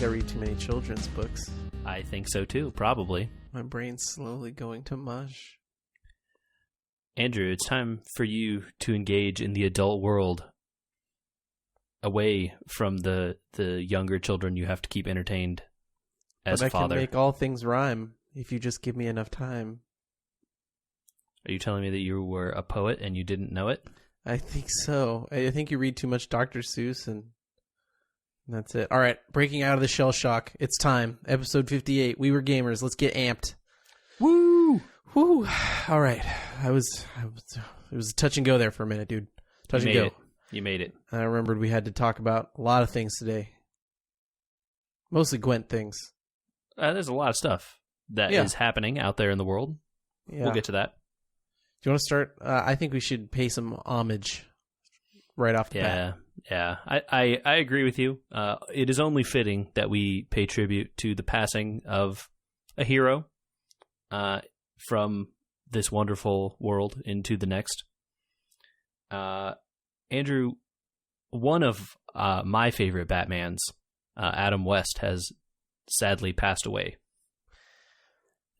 think I read too many children's books. I think so too, probably. My brain's slowly going to mush. Andrew, it's time for you to engage in the adult world away from the younger children you have to keep entertained as a father. But I can make all things rhyme if you just give me enough time. Are you telling me that you were a poet and you didn't know it? I think so. I think you read too much Dr. Seuss and that's it. All right, breaking out of the shell shock. It's time. Episode 58. We were gamers. Let's get amped. Woo! Woo! All right. It was a touch and go there for a minute, dude. Touch and go. You made it. I remembered we had to talk about a lot of things today. Mostly Gwent things. There's a lot of stuff that is happening out there in the world. Yeah. We'll get to that. Do you want to start? I think we should pay some homage right off the bat. Yeah. I agree with you. It is only fitting that we pay tribute to the passing of a hero from this wonderful world into the next. Andrew, one of my favorite Batmans, Adam West, has sadly passed away.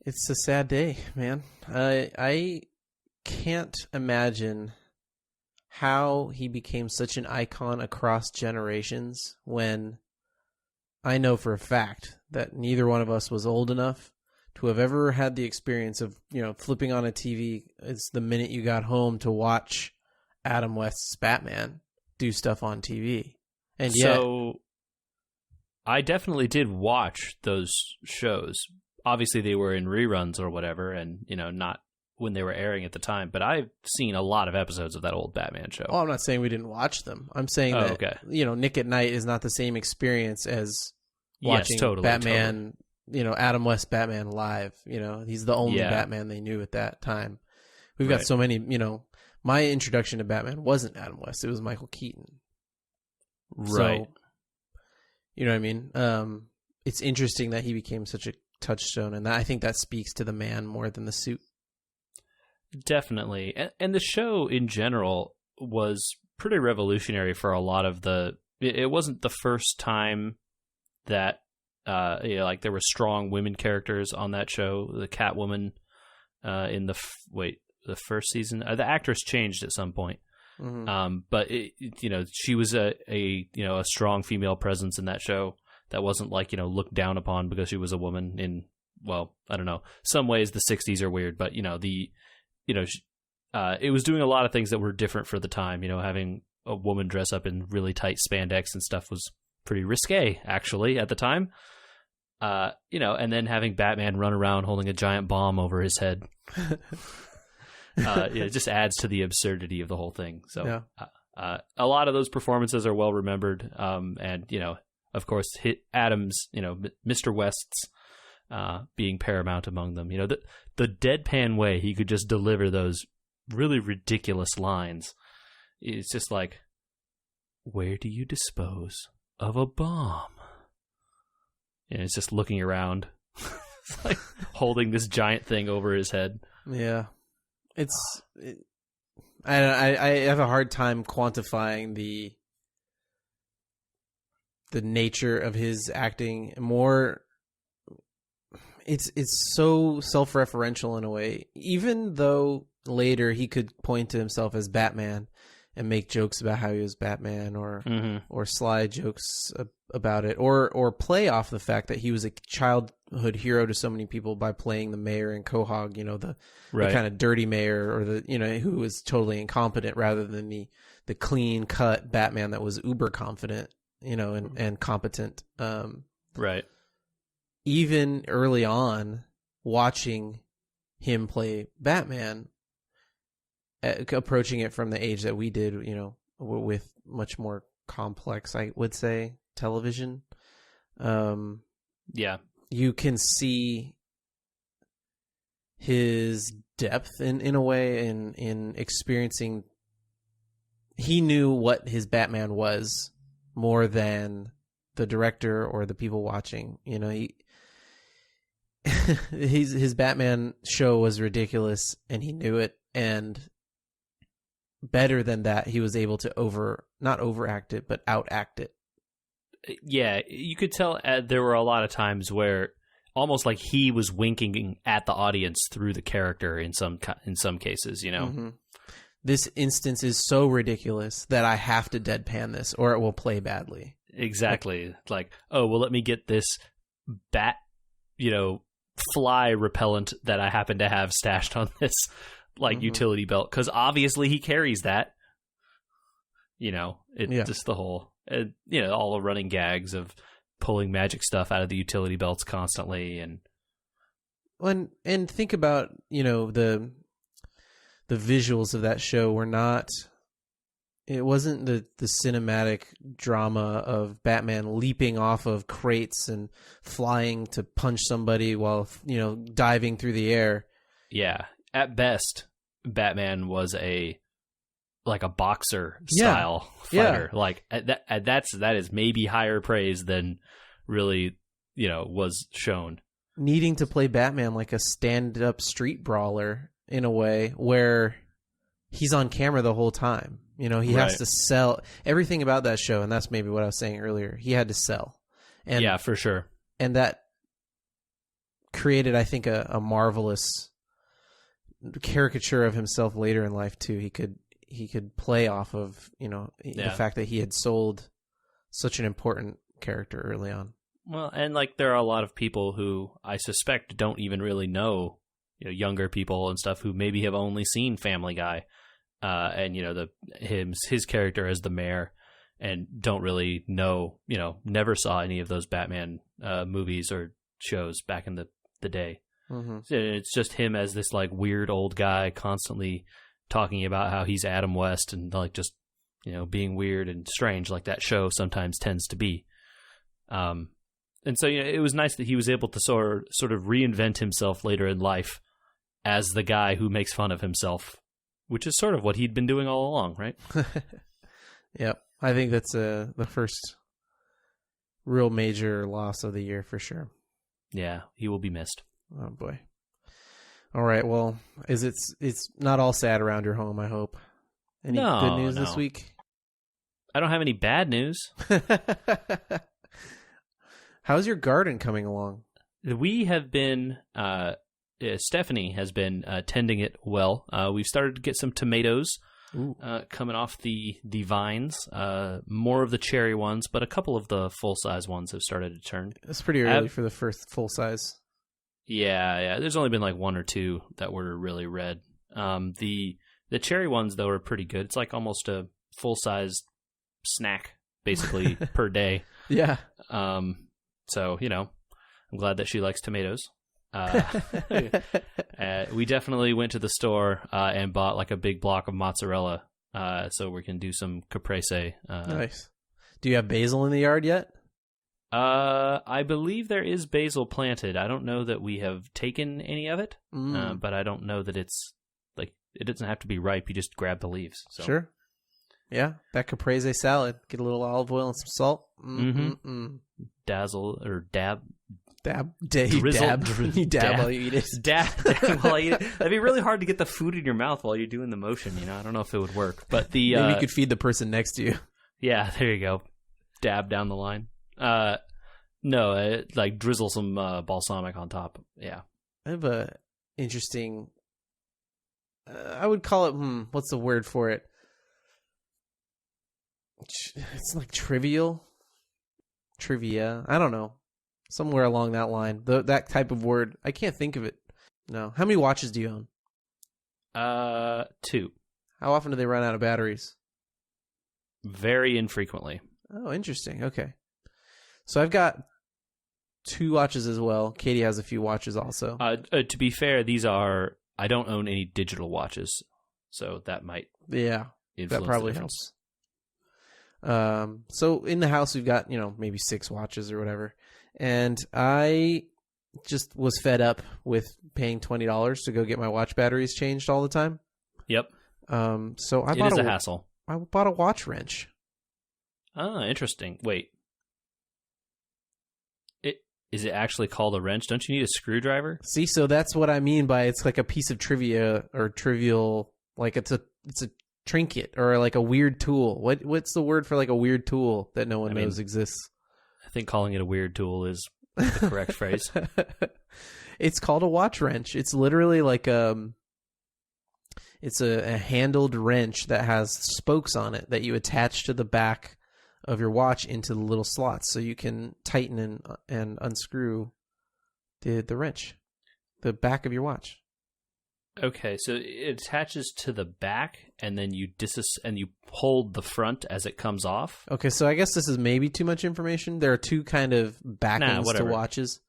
It's a sad day, man. I can't imagine how he became such an icon across generations when I know for a fact that neither one of us was old enough to have ever had the experience of, flipping on a TV. It's the minute you got home to watch Adam West's Batman do stuff on TV. And yet, so I definitely did watch those shows. Obviously they were in reruns or whatever, and not when they were airing at the time, but I've seen a lot of episodes of that old Batman show. Oh, I'm not saying we didn't watch them. I'm saying that Nick at Night is not the same experience as watching Batman, Adam West Batman live. He's the only Batman they knew at that time. We've got so many, my introduction to Batman wasn't Adam West. It was Michael Keaton. Right. So, you know what I mean? It's interesting that he became such a touchstone, and I think that speaks to the man more than the suit. Definitely. And the show in general was pretty revolutionary for a lot of it wasn't the first time that there were strong women characters on that show. The Catwoman in the first season, the actress changed at some point. Mm-hmm. But she was a strong female presence in that show that wasn't looked down upon because she was a woman in, I don't know. Some ways the 60s are weird, but it was doing a lot of things that were different for the time. Having a woman dress up in really tight spandex and stuff was pretty risque, actually, at the time. And then having Batman run around holding a giant bomb over his head. It just adds to the absurdity of the whole thing. So a lot of those performances are well remembered. And, of course, Adams, Mr. West's being paramount among them. The deadpan way he could just deliver those really ridiculous lines. It's just like, where do you dispose of a bomb? And it's just looking around, it's like holding this giant thing over his head. Yeah. I have a hard time quantifying the nature of his acting. It's so self-referential in a way. Even though later he could point to himself as Batman and make jokes about how he was Batman, or sly jokes about it, or play off the fact that he was a childhood hero to so many people by playing the mayor in Quahog, the kind of dirty mayor, or the who was totally incompetent, rather than the clean cut Batman that was uber confident, and competent. Right. Even early on, watching him play Batman, approaching it from the age that we did, with much more complex, I would say, television. You can see his depth in a way, in experiencing. He knew what his Batman was more than the director or the people watching. His Batman show was ridiculous, and he knew it. And better than that, he was able to not overact it, but outact it. Yeah, you could tell there were a lot of times where almost like he was winking at the audience through the character in some cases, you know. Mm-hmm. This instance is so ridiculous that I have to deadpan this or it will play badly. Exactly. Like, oh, well, let me get this bat, fly repellent that I happen to have stashed on this utility belt, because obviously he carries that. Just the whole, all the running gags of pulling magic stuff out of the utility belts constantly, and think about the visuals of that show were not. It wasn't the cinematic drama of Batman leaping off of crates and flying to punch somebody while, diving through the air. Yeah. At best, Batman was a boxer style fighter. Yeah. Like that is maybe higher praise than really, was shown. Needing to play Batman like a stand-up street brawler in a way where he's on camera the whole time. He has to sell everything about that show, and that's maybe what I was saying earlier. He had to sell. And, yeah, for sure. And that created, I think, a marvelous caricature of himself later in life, too. He could play off of, the fact that he had sold such an important character early on. Well, and, there are a lot of people who I suspect don't even really know, younger people and stuff who maybe have only seen Family Guy. And his character as the mayor, and don't really know, never saw any of those Batman movies or shows back in the day. Mm-hmm. So it's just him as this weird old guy constantly talking about how he's Adam West and just being weird and strange like that show sometimes tends to be. And so it was nice that he was able to sort of reinvent himself later in life as the guy who makes fun of himself. Which is sort of what he'd been doing all along, right? Yep. I think that's the first real major loss of the year for sure. Yeah, he will be missed. Oh, boy. All right, well, it's not all sad around your home, I hope. Any good news this week? I don't have any bad news. How's your garden coming along? We have been... Stephanie has been tending it well. We've started to get some tomatoes coming off the vines. More of the cherry ones, but a couple of the full-size ones have started to turn. It's pretty early for the first full-size. Yeah. There's only been one or two that were really red. The cherry ones, though, are pretty good. It's almost a full-size snack, basically, per day. Yeah. So, I'm glad that she likes tomatoes. We definitely went to the store and bought a big block of mozzarella so we can do some caprese. Nice. Do you have basil in the yard yet? I believe there is basil planted. I don't know that we have taken any of it, but I don't know that it's it doesn't have to be ripe. You just grab the leaves. So. Sure. Yeah, that caprese salad. Get a little olive oil and some salt. Dazzle or dab. You dab while you eat it. Dab while you eat it. That'd be really hard to get the food in your mouth while you're doing the motion. I don't know if it would work. But maybe you could feed the person next to you. Yeah, there you go. Dab down the line. No, drizzle some balsamic on top. Yeah. I have a interesting. I would call it. What's the word for it? It's trivial. Trivia. I don't know. Somewhere along that line. That type of word. I can't think of it. No. How many watches do you own? 2. How often do they run out of batteries? Very infrequently. Oh, interesting. Okay. So I've got 2 watches as well. Katie has a few watches also. To be fair, these are... I don't own any digital watches. So that might... Yeah. That probably helps. So in the house, we've got, maybe 6 watches or whatever. And I just was fed up with paying $20 to go get my watch batteries changed all the time. Yep. So I bought it is a hassle. I bought a watch wrench. Ah, interesting. Wait. Is it actually called a wrench? Don't you need a screwdriver? See, so that's what I mean by it's like a piece of trivia or trivial, it's a trinket or a weird tool. What's the word for a weird tool that no one knows exists? think calling it a weird tool is the correct phrase. It's called a watch wrench. It's literally like it's a handled wrench that has spokes on it that you attach to the back of your watch into the little slots, so you can tighten and unscrew the wrench, the back of your watch. Okay, so it attaches to the back, and then you hold the front as it comes off. Okay, so I guess this is maybe too much information. There are two kind of backings to watches.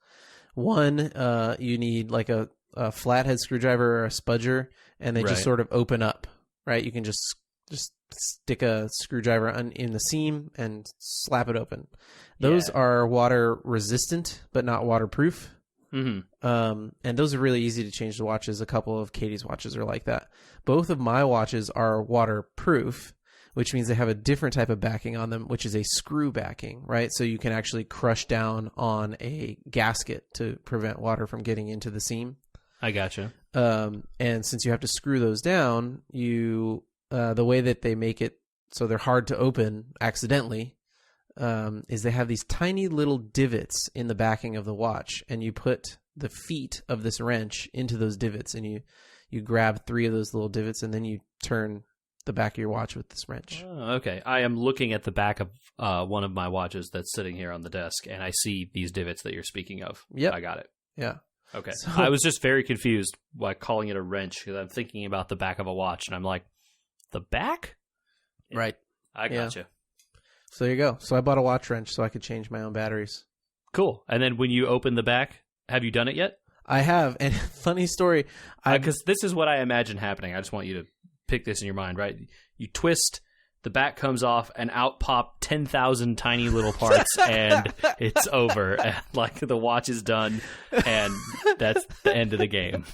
One, you need like a flathead screwdriver or a spudger, and they just sort of open up, right? You can just stick a screwdriver in the seam and slap it open. Those are water resistant, but not waterproof. Mm-hmm. And those are really easy to change the watches. A couple of Katie's watches are like that. Both of my watches are waterproof, which means they have a different type of backing on them, which is a screw backing, right? So you can actually crush down on a gasket to prevent water from getting into the seam. I gotcha. And since you have to screw those down, the way that they make it so they're hard to open accidentally, is they have these tiny little divots in the backing of the watch, and you put the feet of this wrench into those divots, and you grab 3 of those little divots, and then you turn the back of your watch with this wrench. Oh, okay. I am looking at the back of one of my watches that's sitting here on the desk, and I see these divots that you're speaking of. Yep. I got it. Yeah. Okay. So, I was just very confused by calling it a wrench, because I'm thinking about the back of a watch, and I'm like, the back? Right. I gotcha. Yeah. So there you go. So I bought a watch wrench so I could change my own batteries. Cool. And then when you open the back, have you done it yet? I have. And funny story. Because this is what I imagine happening. I just want you to pick this in your mind, right? You twist, the back comes off, and out pop 10,000 tiny little parts, and it's over. And, like, the watch is done, and that's the end of the game.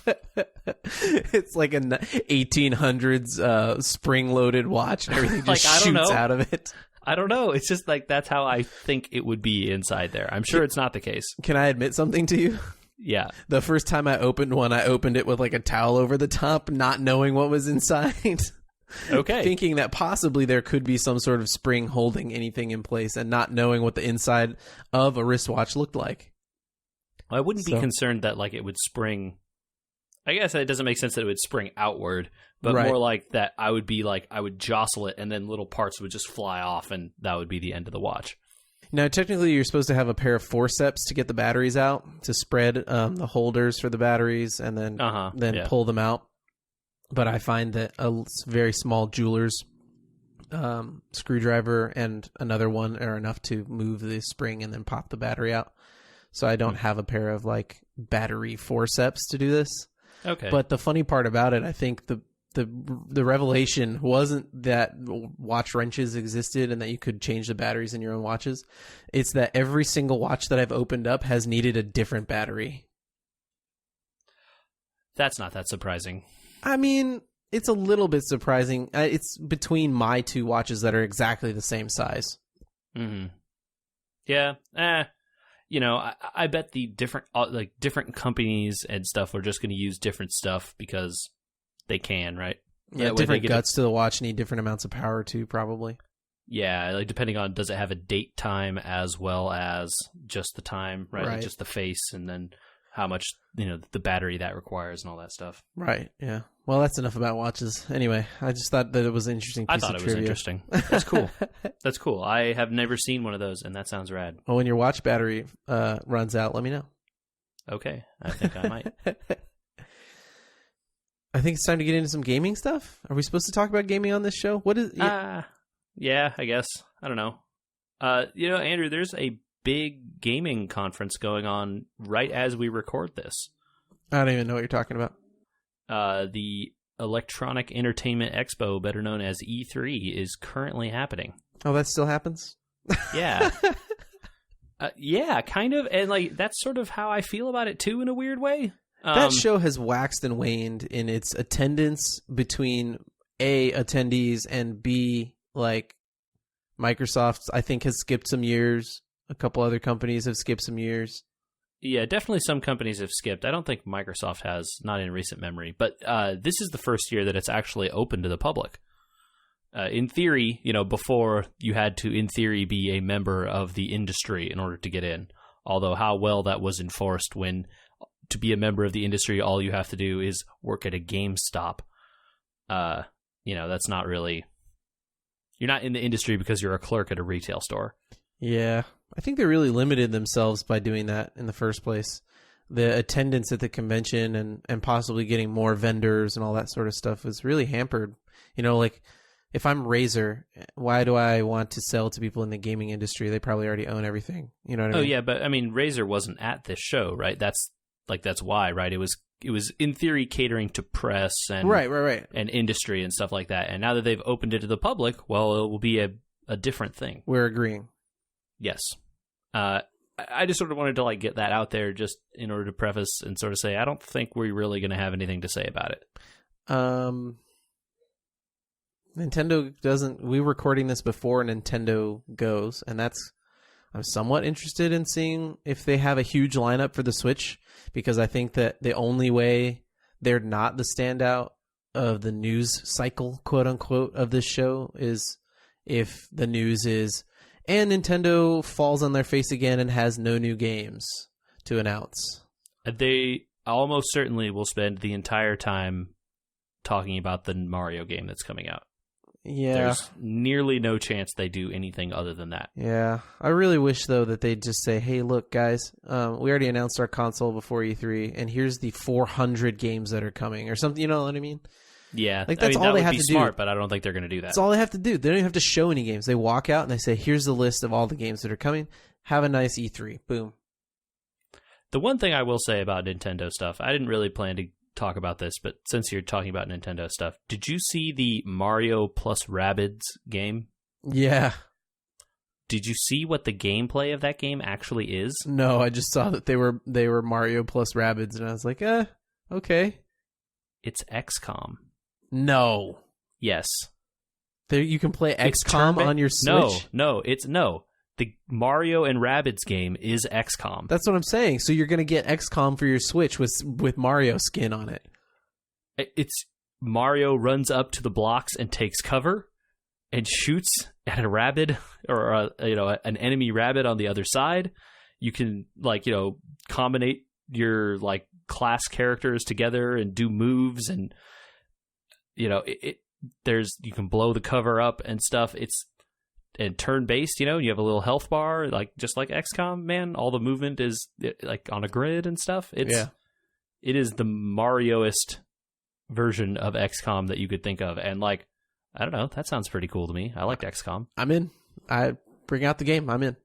It's like an 1800s spring-loaded watch, and everything just shoots out of it. I don't know. It's just like that's how I think it would be inside there. I'm sure it's not the case. Can I admit something to you? Yeah. The first time I opened one, I opened it with like a towel over the top, not knowing what was inside. Okay. Thinking that possibly there could be some sort of spring holding anything in place, and not knowing what the inside of a wristwatch looked like. I wouldn't be concerned that like it would spring. I guess it doesn't make sense that it would spring outward, but more like that I would jostle it, and then little parts would just fly off, and that would be the end of the watch. Now, technically, you're supposed to have a pair of forceps to get the batteries out, to spread the holders for the batteries, and then pull them out. But I find that a very small jeweler's screwdriver and another one are enough to move the spring and then pop the battery out. So I don't have a pair of like battery forceps to do this. Okay. But the funny part about it, I think the revelation wasn't that watch wrenches existed and that you could change the batteries in your own watches. It's that every single watch that I've opened up has needed a different battery. That's not that surprising. I mean, it's a little bit surprising. It's between my two watches that are exactly the same size. Mm-hmm. Yeah. I bet the different companies and stuff are just going to use different stuff because they can, right? Yeah, different guts to the watch need different amounts of power too, probably. Yeah, like depending on, does it have a date time as well as just the time, right? Like just the face, and then how much, the battery that requires and all that stuff. Right, yeah. Well, that's enough about watches. Anyway, I just thought that it was an interesting piece of trivia. I thought it was interesting. That's cool. That's cool. I have never seen one of those, and that sounds rad. Well, when your watch battery runs out, let me know. Okay, I think I might. I think it's time to get into some gaming stuff. Are we supposed to talk about gaming on this show? What is? Yeah, I guess. I don't know. Andrew, there's a big gaming conference going on right as we record this. I don't even know what you're talking about. The Electronic Entertainment Expo, better known as E3, is currently happening. Oh, that still happens? Yeah. Yeah, kind of. And like that's sort of how I feel about it too, in a weird way. That show has waxed and waned in its attendance between A, attendees, and B, like Microsoft, I think, has skipped some years. A couple other companies have skipped some years. Yeah, definitely some companies have skipped. I don't think Microsoft has, not in recent memory. But this is the first year that it's actually open to the public. In theory, before you had to, in theory, be a member of the industry in order to get in. Although how well that was enforced when to be a member of the industry, all you have to do is work at a GameStop. That's not really... You're not in the industry because you're a clerk at a retail store. Yeah. I think they really limited themselves by doing that in the first place. The attendance at the convention and possibly getting more vendors and all that sort of stuff was really hampered. Like if I'm Razer, why do I want to sell to people in the gaming industry? They probably already own everything. You know what I mean? Oh yeah, but I mean Razer wasn't at this show, right? That's why, right? It was in theory catering to press and right. and industry and stuff like that. And now that they've opened it to the public, well, it will be a different thing. We're agreeing. Yes. I just sort of wanted to get that out there just in order to preface and sort of say I don't think we're really going to have anything to say about it. Nintendo doesn't... We're recording this before Nintendo goes, and I'm somewhat interested in seeing if they have a huge lineup for the Switch, because I think that the only way they're not the standout of the news cycle, quote unquote, of this show is if the news is, and Nintendo falls on their face again and has no new games to announce. They almost certainly will spend the entire time talking about the Mario game that's coming out. Yeah. There's nearly no chance they do anything other than that. Yeah. I really wish, though, that they'd just say, hey, look, guys, we already announced our console before E3, and here's the 400 games that are coming, or something, you know what I mean? Yeah. That's all they have to do. Smart, but I don't think they're going to do that. That's all they have to do. They don't even have to show any games. They walk out and they say, here's the list of all the games that are coming. Have a nice E3. Boom. The one thing I will say about Nintendo stuff, I didn't really plan to talk about this, but since you're talking about Nintendo stuff, did you see the Mario plus Rabbids game? Yeah. Did you see what the gameplay of that game actually is? No, I just saw that they were Mario plus Rabbids, and I was like, okay. It's XCOM. No. Yes. You can play XCOM on your Switch? No. The Mario and Rabbids game is XCOM. That's what I'm saying. So you're going to get XCOM for your Switch with Mario skin on it. It's Mario runs up to the blocks and takes cover and shoots at a rabbit or an enemy rabbit on the other side. You can combine your class characters together and do moves, and you can blow the cover up and stuff. And turn-based, you have a little health bar, just like XCOM, man. All the movement is on a grid and stuff. It is the Mario-ist version of XCOM that you could think of. And I don't know, that sounds pretty cool to me. I liked XCOM. I'm in. I bring out the game. I'm in.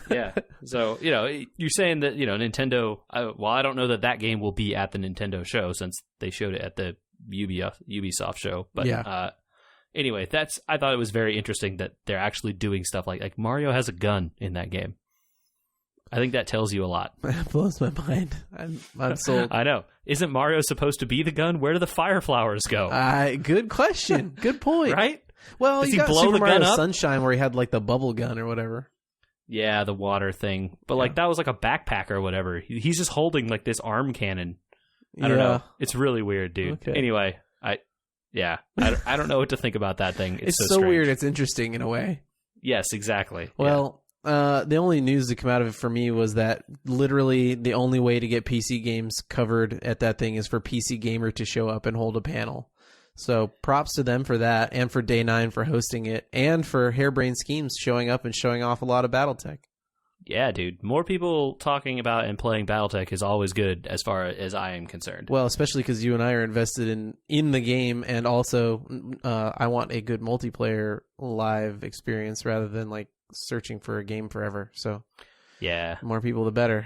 Yeah. So, you're saying that, Nintendo, I don't know that game will be at the Nintendo show since they showed it at the Ubisoft show. But yeah. Anyway, I thought it was very interesting that they're actually doing stuff like Mario has a gun in that game. I think that tells you a lot. That blows my mind. I'm sold. I know. Isn't Mario supposed to be the gun? Where do the fire flowers go? Good question. Good point. Right? Well, Does you he got blow Super the Mario gun up? Sunshine where he had the bubble gun or whatever. Yeah, the water thing. But that was a backpack or whatever. He's just holding this arm cannon. I don't know. It's really weird, dude. Okay. Anyway, I don't know what to think about that thing. It's so strange. weird. It's interesting in a way. Yes, exactly. Well, the only news to come out of it for me was that literally the only way to get PC games covered at that thing is for PC Gamer to show up and hold a panel. So props to them for that, and for Day 9 for hosting it, and for Harebrained Schemes showing up and showing off a lot of Battletech. Yeah, dude. More people talking about and playing Battletech is always good as far as I am concerned. Well, especially because you and I are invested in the game, and also I want a good multiplayer live experience rather than searching for a game forever. So yeah, the more people, the better.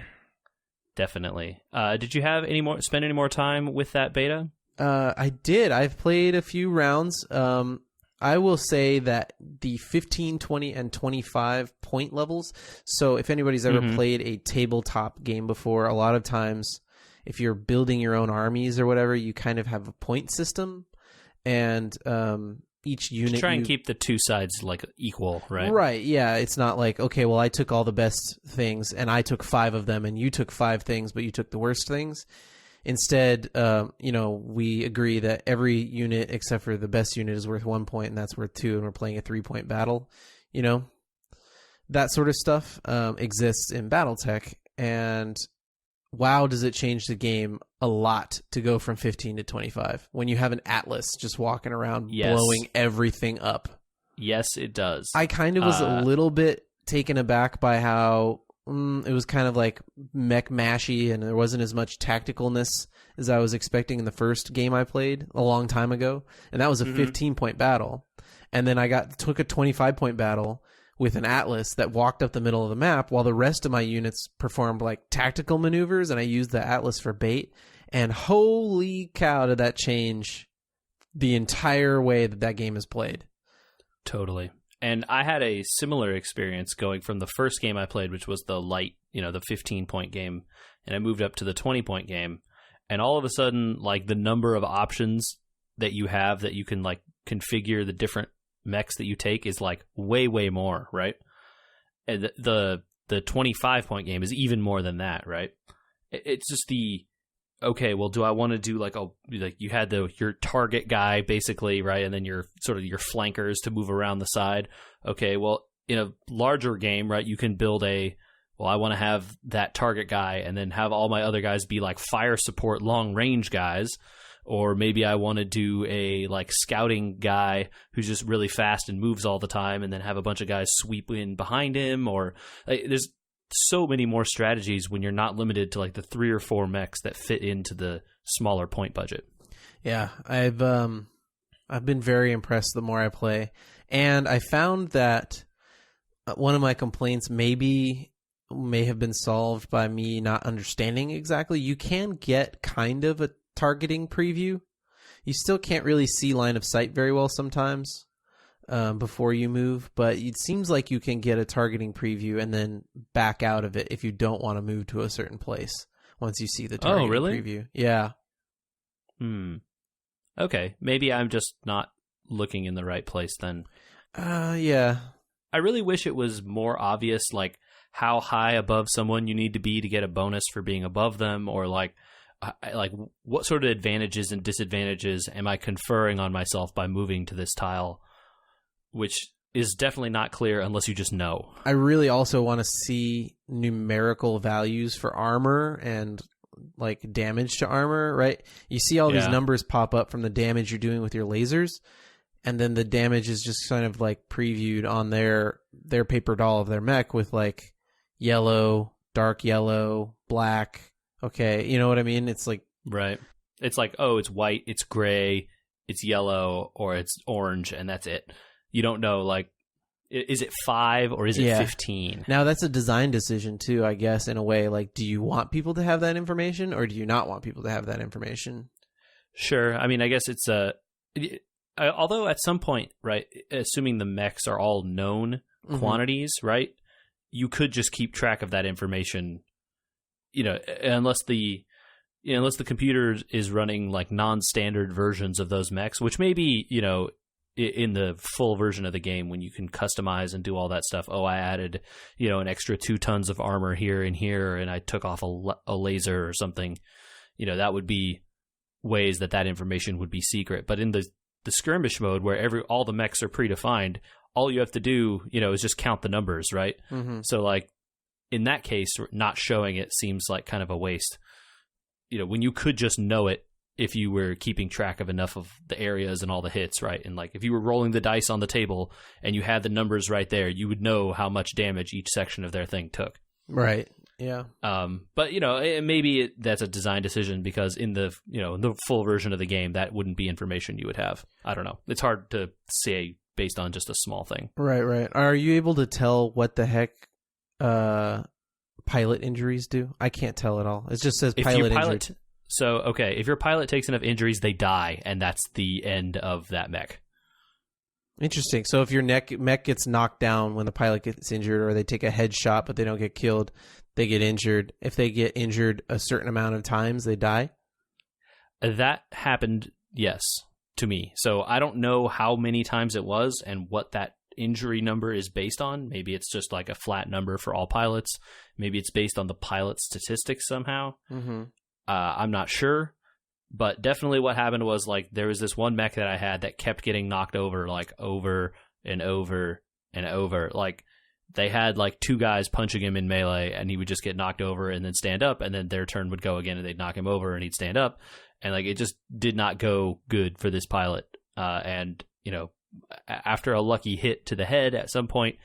Definitely. Did you have spend any more time with that beta? I did. I've played a few rounds. I will say that the 15, 20, and 25 point levels, so if anybody's ever played a tabletop game before, a lot of times if you're building your own armies or whatever, you kind of have a point system, and each unit... Just try and keep the two sides equal, right? Right, yeah. It's not okay, well, I took all the best things, and I took 5 of them, and you took 5 things, but you took the worst things. Instead, we agree that every unit except for the best unit is worth 1 point, and that's worth 2, and we're playing a 3-point battle. That sort of stuff exists in Battletech, and wow, does it change the game a lot to go from 15 to 25 when you have an Atlas just walking around blowing everything up. Yes, it does. I kind of was a little bit taken aback by how it was kind of like mech mashy, and there wasn't as much tacticalness as I was expecting in the first game I played a long time ago, and that was a 15-point battle. And then I took a 25-point battle with an Atlas that walked up the middle of the map while the rest of my units performed like tactical maneuvers, and I used the Atlas for bait. And holy cow, did that change the entire way that game is played. Totally. And I had a similar experience going from the first game I played, which was the light, the 15-point game, and I moved up to the 20-point game. And all of a sudden, like, the number of options that you have that you can, like, configure the different mechs that you take is, like, way, way more, right? And the 25-point game is even more than that, right? It's just okay, well, do I want to do like you had your target guy basically, right? And then your flankers to move around the side. Okay, well, in a larger game, right, you can build I want to have that target guy and then have all my other guys be like fire support long range guys. Or maybe I want to do a like scouting guy who's just really fast and moves all the time, and then have a bunch of guys sweep in behind him. Or there's so many more strategies when you're not limited to like the 3 or 4 mechs that fit into the smaller point budget. Yeah, I've been very impressed the more I play, and I found that one of my complaints may have been solved by me not understanding exactly. You can get kind of a targeting preview. You still can't really see line of sight very well sometimes before you move, but it seems like you can get a targeting preview and then back out of it if you don't want to move to a certain place once you see the targeting preview. Yeah. Okay, maybe I'm just not looking in the right place then. Yeah. I really wish it was more obvious, like how high above someone you need to be to get a bonus for being above them, or like what sort of advantages and disadvantages am I conferring on myself by moving to this tile, which is definitely not clear unless you just know. I really also want to see numerical values for armor and like damage to armor, right? You see all these numbers pop up from the damage you're doing with your lasers, and then the damage is just kind of like previewed on their paper doll of their mech with like yellow, dark yellow, black. Okay, you know what I mean? It's like... Right. It's like, oh, it's white, it's gray, it's yellow, or it's orange, and that's it. You don't know, like, is it 5 or is it 15? Now, that's a design decision, too, I guess, in a way. Like, do you want people to have that information, or do you not want people to have that information? Sure. I mean, I guess it's although at some point, right, assuming the mechs are all known quantities, right, you could just keep track of that information, unless the computer is running like non-standard versions of those mechs, which may be, in the full version of the game when you can customize and do all that stuff. Oh, I added, an extra 2 tons of armor here and here, and I took off a laser or something. That would be ways that information would be secret. But in the skirmish mode where all the mechs are predefined, all you have to do, is just count the numbers, right? Mm-hmm. So like, in that case, not showing it seems like kind of a waste. When you could just know it if you were keeping track of enough of the areas and all the hits, right? And like if you were rolling the dice on the table and you had the numbers right there, you would know how much damage each section of their thing took. Right. Yeah. But maybe that's a design decision, because in the the full version of the game, that wouldn't be information you would have. I don't know. It's hard to say based on just a small thing. Right. Are you able to tell what the heck pilot injuries do? I can't tell at all. It just says pilot injured. So, okay, if your pilot takes enough injuries, they die, and that's the end of that mech. Interesting. So if your mech gets knocked down when the pilot gets injured, or they take a headshot but they don't get killed, they get injured. If they get injured a certain amount of times, they die? That happened, yes, to me. So I don't know how many times it was and what that injury number is based on. Maybe it's just like a flat number for all pilots. Maybe it's based on the pilot statistics somehow. Mm-hmm. I'm not sure, but definitely what happened was like there was this one mech that I had that kept getting knocked over like over and over and over. Like they had like two guys punching him in melee and he would just get knocked over and then stand up, and then their turn would go again and they'd knock him over and he'd stand up, and like it just did not go good for this pilot. And you know, after a lucky hit to the head at some point,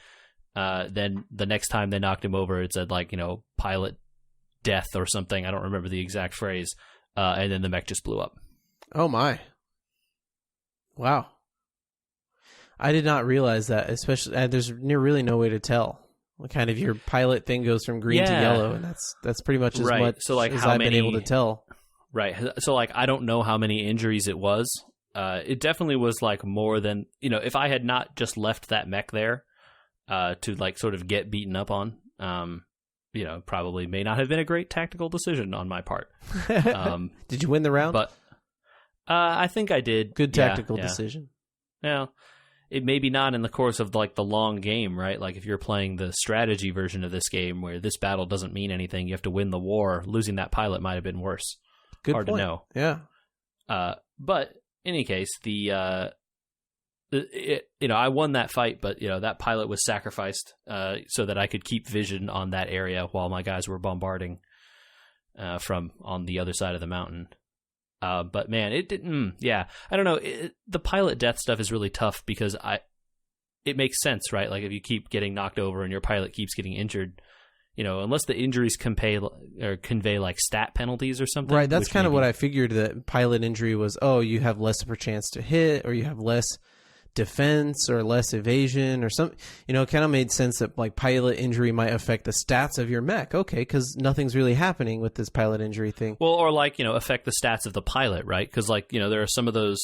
then the next time they knocked him over, it said like, you know, pilot death or something. I don't remember the exact phrase. And then the mech just blew up. Oh my. Wow. I did not realize that, especially there's really no way to tell. Kind of your pilot thing goes from green to yellow, and that's pretty much as much so like as I've been able to tell. Right. So like I don't know how many injuries it was. It definitely was like more than, you know, if I had not just left that mech there to like sort of get beaten up on, you know, probably may not have been a great tactical decision on my part. Did you win the round? But I think I did. Good tactical decision. Well, it maybe not in the course of like the long game, right? Like if you're playing the strategy version of this game where this battle doesn't mean anything, you have to win the war, losing that pilot might have been worse. Good Hard point. to know. Yeah. But in any case, you know, I won that fight, but you know, that pilot was sacrificed so that I could keep vision on that area while my guys were bombarding from on the other side of the mountain. But man, it didn't. Yeah, I don't know. The pilot death stuff is really tough because it makes sense, right? Like if you keep getting knocked over and your pilot keeps getting injured, you know, unless the injuries convey like stat penalties or something. Right. That's kind of what I figured. That pilot injury was. Oh, you have less of a chance to hit, or you have less defense or less evasion or something. You know, it kind of made sense that like pilot injury might affect the stats of your mech. Okay, because nothing's really happening with this pilot injury thing. Well, or like, you know, affect the stats of the pilot, right? Because like, you know, there are some of those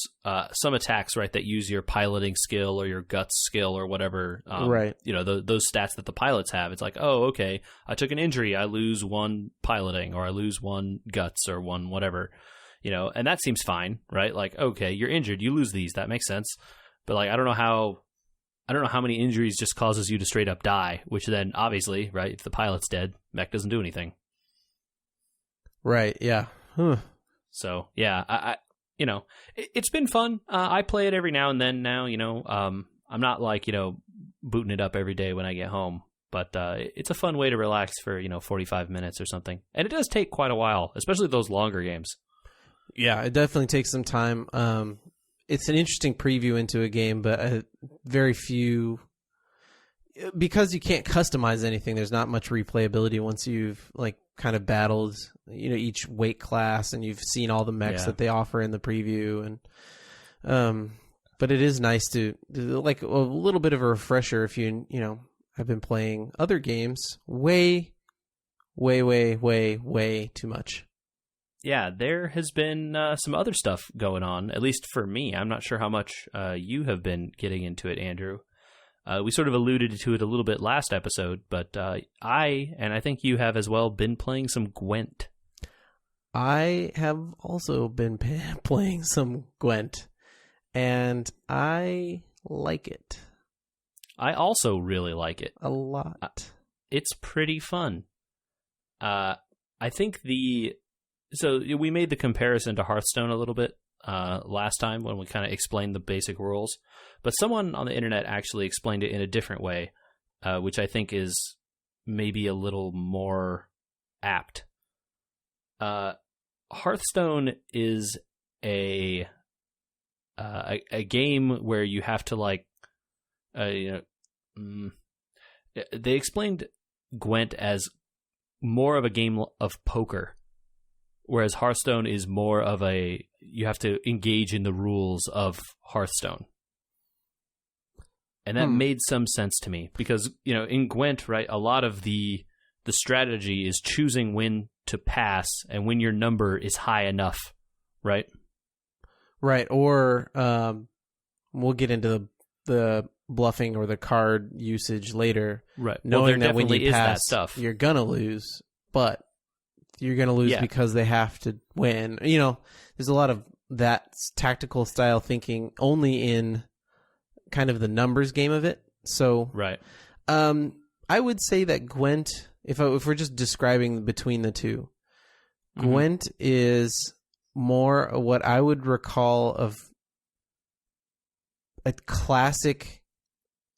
some attacks, right, that use your piloting skill or your guts skill or whatever. Right. You know, those stats that the pilots have. It's like, oh, okay, I took an injury, I lose one piloting, or I lose one guts, or one whatever. You know, and that seems fine, right? Like, okay, you're injured, you lose these. That makes sense. But like, I don't know how many injuries just causes you to straight up die, which then obviously, right, if the pilot's dead, mech doesn't do anything. Right. Yeah. Huh. So yeah, I you know, it's been fun. I play it every now and then now, you know, I'm not like, you know, booting it up every day when I get home, but it's a fun way to relax for, you know, 45 minutes or something. And it does take quite a while, especially those longer games. Yeah, it definitely takes some time. It's an interesting preview into a game, but very few, because you can't customize anything. There's not much replayability once you've like kind of battled, you know, each weight class, and you've seen all the mechs that they offer in the preview. And but it is nice to like a little bit of a refresher if you know have been playing other games way too much. Yeah, there has been some other stuff going on, at least for me. I'm not sure how much you have been getting into it, Andrew. We sort of alluded to it a little bit last episode, but I think you have as well, been playing some Gwent. I have also been playing some Gwent, and I like it. I also really like it. A lot. It's pretty fun. I think So we made the comparison to Hearthstone a little bit last time when we kind of explained the basic rules, but someone on the internet actually explained it in a different way, which I think is maybe a little more apt. Hearthstone is a game where you have to like, you know, they explained Gwent as more of a game of poker. Whereas Hearthstone is more of you have to engage in the rules of Hearthstone. And that made some sense to me because, you know, in Gwent, right, a lot of the strategy is choosing when to pass and when your number is high enough, right? Right. Or we'll get into the bluffing or the card usage later. Right. Knowing that when you pass, you're going to lose, but you're going to lose because they have to win. You know, there's a lot of that tactical style thinking only in kind of the numbers game of it. So, right. I would say that Gwent, if we're just describing between the two, Gwent is more what I would recall of a classic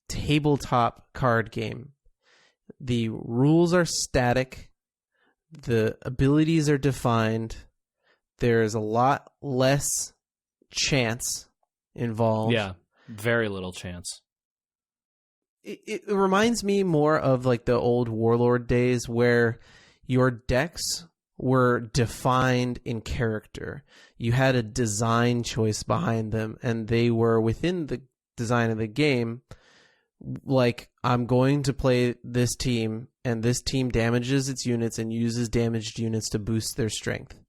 tabletop card game. The rules are static. The abilities are defined. There's a lot less chance involved. Yeah, very little chance. It reminds me more of like the old Warlord days where your decks were defined in character. You had a design choice behind them, and they were within the design of the game. Like, I'm going to play this team, and this team damages its units and uses damaged units to boost their strength.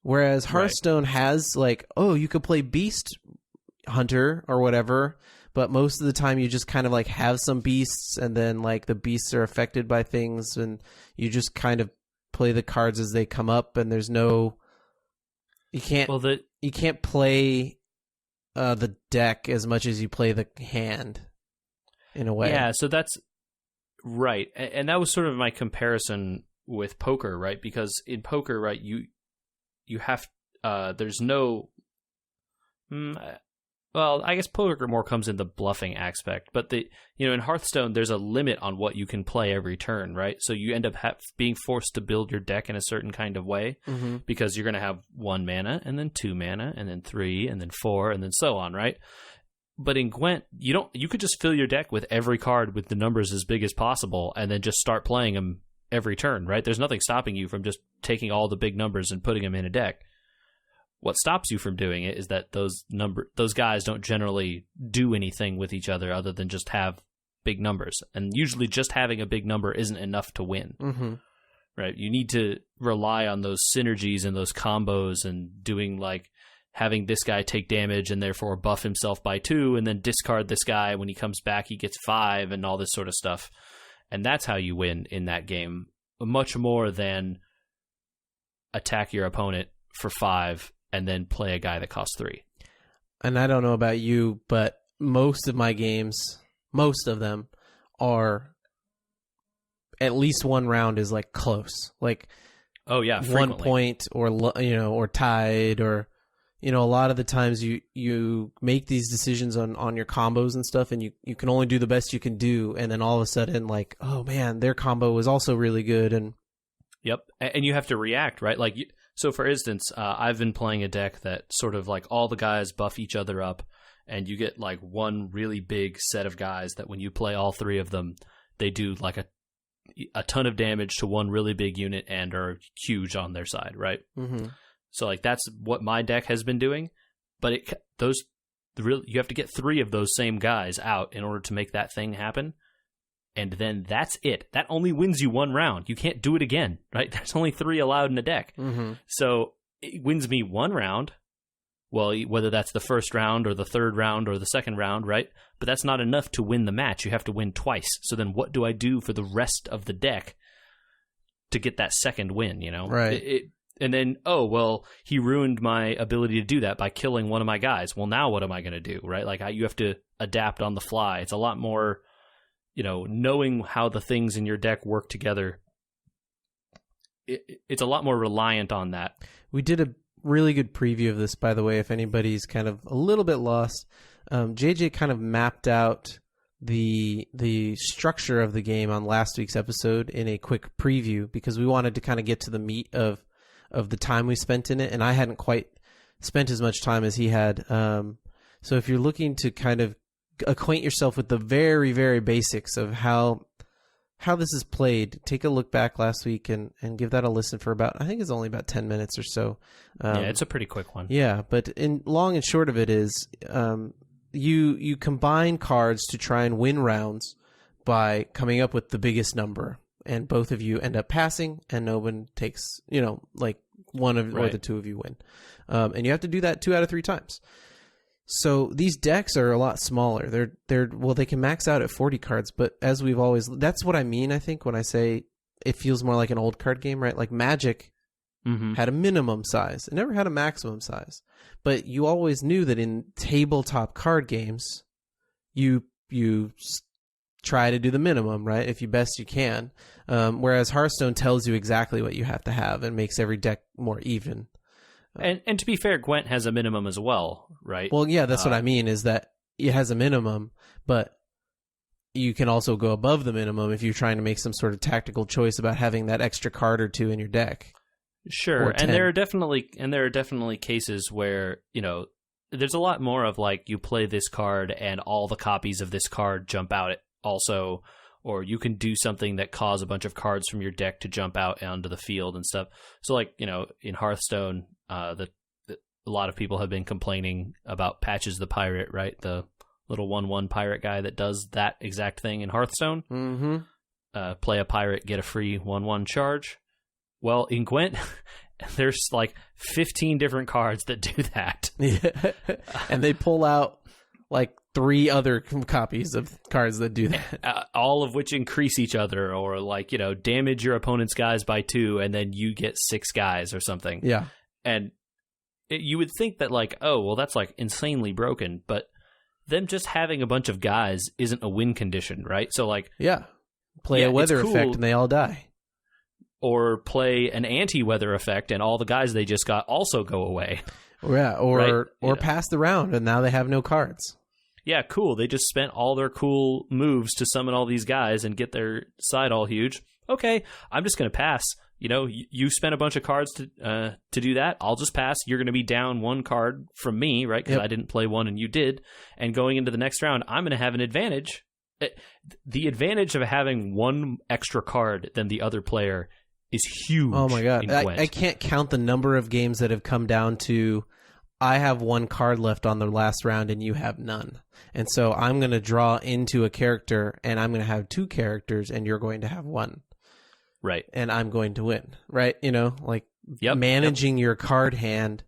Whereas Hearthstone has, like, oh, you could play Beast Hunter or whatever, but most of the time you just kind of, like, have some beasts, and then, like, the beasts are affected by things, and you just kind of play the cards as they come up, and there's no... You can't play the deck as much as you play the hand. In a way. Yeah, so that's right. And that was sort of my comparison with poker, right? Because in poker, right, you have there's no well, I guess poker more comes in the bluffing aspect, but in Hearthstone there's a limit on what you can play every turn, right? So you end up being forced to build your deck in a certain kind of way because you're going to have 1 mana and then 2 mana and then 3 and then 4 and then so on, right? But in Gwent, you could just fill your deck with every card with the numbers as big as possible and then just start playing them every turn, right? There's nothing stopping you from just taking all the big numbers and putting them in a deck. What stops you from doing it is that those guys don't generally do anything with each other than just have big numbers. And usually just having a big number isn't enough to win, right? You need to rely on those synergies and those combos and doing like having this guy take damage and therefore buff himself by 2 and then discard this guy. When he comes back, he gets 5 and all this sort of stuff. And that's how you win in that game, much more than attack your opponent for 5 and then play a guy that costs 3. And I don't know about you, but most of my games, most of them are at least one round is like close. Like, oh yeah, 1 point or tied or... a lot of the times you make these decisions on your combos and stuff, and you can only do the best you can do, and then all of a sudden, like, oh man, their combo was also really good. And yep, and you have to react, right? Like, so for instance, I've been playing a deck that sort of like all the guys buff each other up, and you get like one really big set of guys that when you play all 3 of them, they do like a ton of damage to one really big unit and are huge on their side, right? Mm-hmm. So like that's what my deck has been doing, but you have to get 3 of those same guys out in order to make that thing happen, and then that's it. That only wins you 1 round. You can't do it again, right? There's only 3 allowed in a deck, so it wins me 1 round. Well, whether that's the first round or the third round or the second round, right? But that's not enough to win the match. You have to win twice. So then, what do I do for the rest of the deck to get that second win? Right. And then, oh, well, he ruined my ability to do that by killing one of my guys. Well, now what am I going to do, right? Like, you have to adapt on the fly. It's a lot more, knowing how the things in your deck work together. It's a lot more reliant on that. We did a really good preview of this, by the way, if anybody's kind of a little bit lost. JJ kind of mapped out the structure of the game on last week's episode in a quick preview because we wanted to kind of get to the meat of the time we spent in it, and I hadn't quite spent as much time as he had. So if you're looking to kind of acquaint yourself with the very, very basics of how this is played, take a look back last week and give that a listen for I think it's only about 10 minutes or so. Yeah, it's a pretty quick one. Yeah, but in long and short of it is you combine cards to try and win rounds by coming up with the biggest number. And both of you end up passing, and no one takes, like one of or the 2 of you win. And you have to do that 2 out of 3 times. So these decks are a lot smaller. They can max out at 40 cards, but as we've always, that's what I mean, I think, when I say it feels more like an old card game, right? Like Magic had a minimum size. It never had a maximum size. But you always knew that in tabletop card games, you try to do the minimum, right? If you best you can. Whereas Hearthstone tells you exactly what you have to have and makes every deck more even. And to be fair, Gwent has a minimum as well, right? Well, yeah, that's what I mean, is that it has a minimum, but you can also go above the minimum if you're trying to make some sort of tactical choice about having that extra card or two in your deck. Sure, and there are definitely cases where, you know, there's a lot more of like you play this card and all the copies of this card jump out also, or you can do something that cause a bunch of cards from your deck to jump out onto the field and stuff. So like, you know, in Hearthstone, a lot of people have been complaining about Patches the Pirate, right? The little 1/1 pirate guy that does that exact thing in Hearthstone. Mm-hmm. Play a pirate, get a free 1/1 charge. Well, in Gwent, there's like 15 different cards that do that. Yeah. And they pull out like 3 other copies of cards that do that. All of which increase each other, or like, you know, damage your opponent's guys by 2 and then you get 6 guys or something. Yeah. And you would think that like, oh, well, that's like insanely broken, but them just having a bunch of guys isn't a win condition, right? So like, yeah, play a weather effect and they all die. Or play an anti-weather effect and all the guys they just got also go away. Yeah, or pass the round and now they have no cards. Yeah, cool. They just spent all their cool moves to summon all these guys and get their side all huge. Okay, I'm just going to pass. You know, you spent a bunch of cards to do that. I'll just pass. You're going to be down 1 card from me, right? Because I didn't play 1 and you did. And going into the next round, I'm going to have an advantage. The advantage of having 1 extra card than the other player is huge. Oh my god, I can't count the number of games that have come down to I have 1 card left on the last round and you have none, and so I'm going to draw into a character and I'm going to have 2 characters and you're going to have 1, right? And I'm going to win, right? You know, like managing your card hand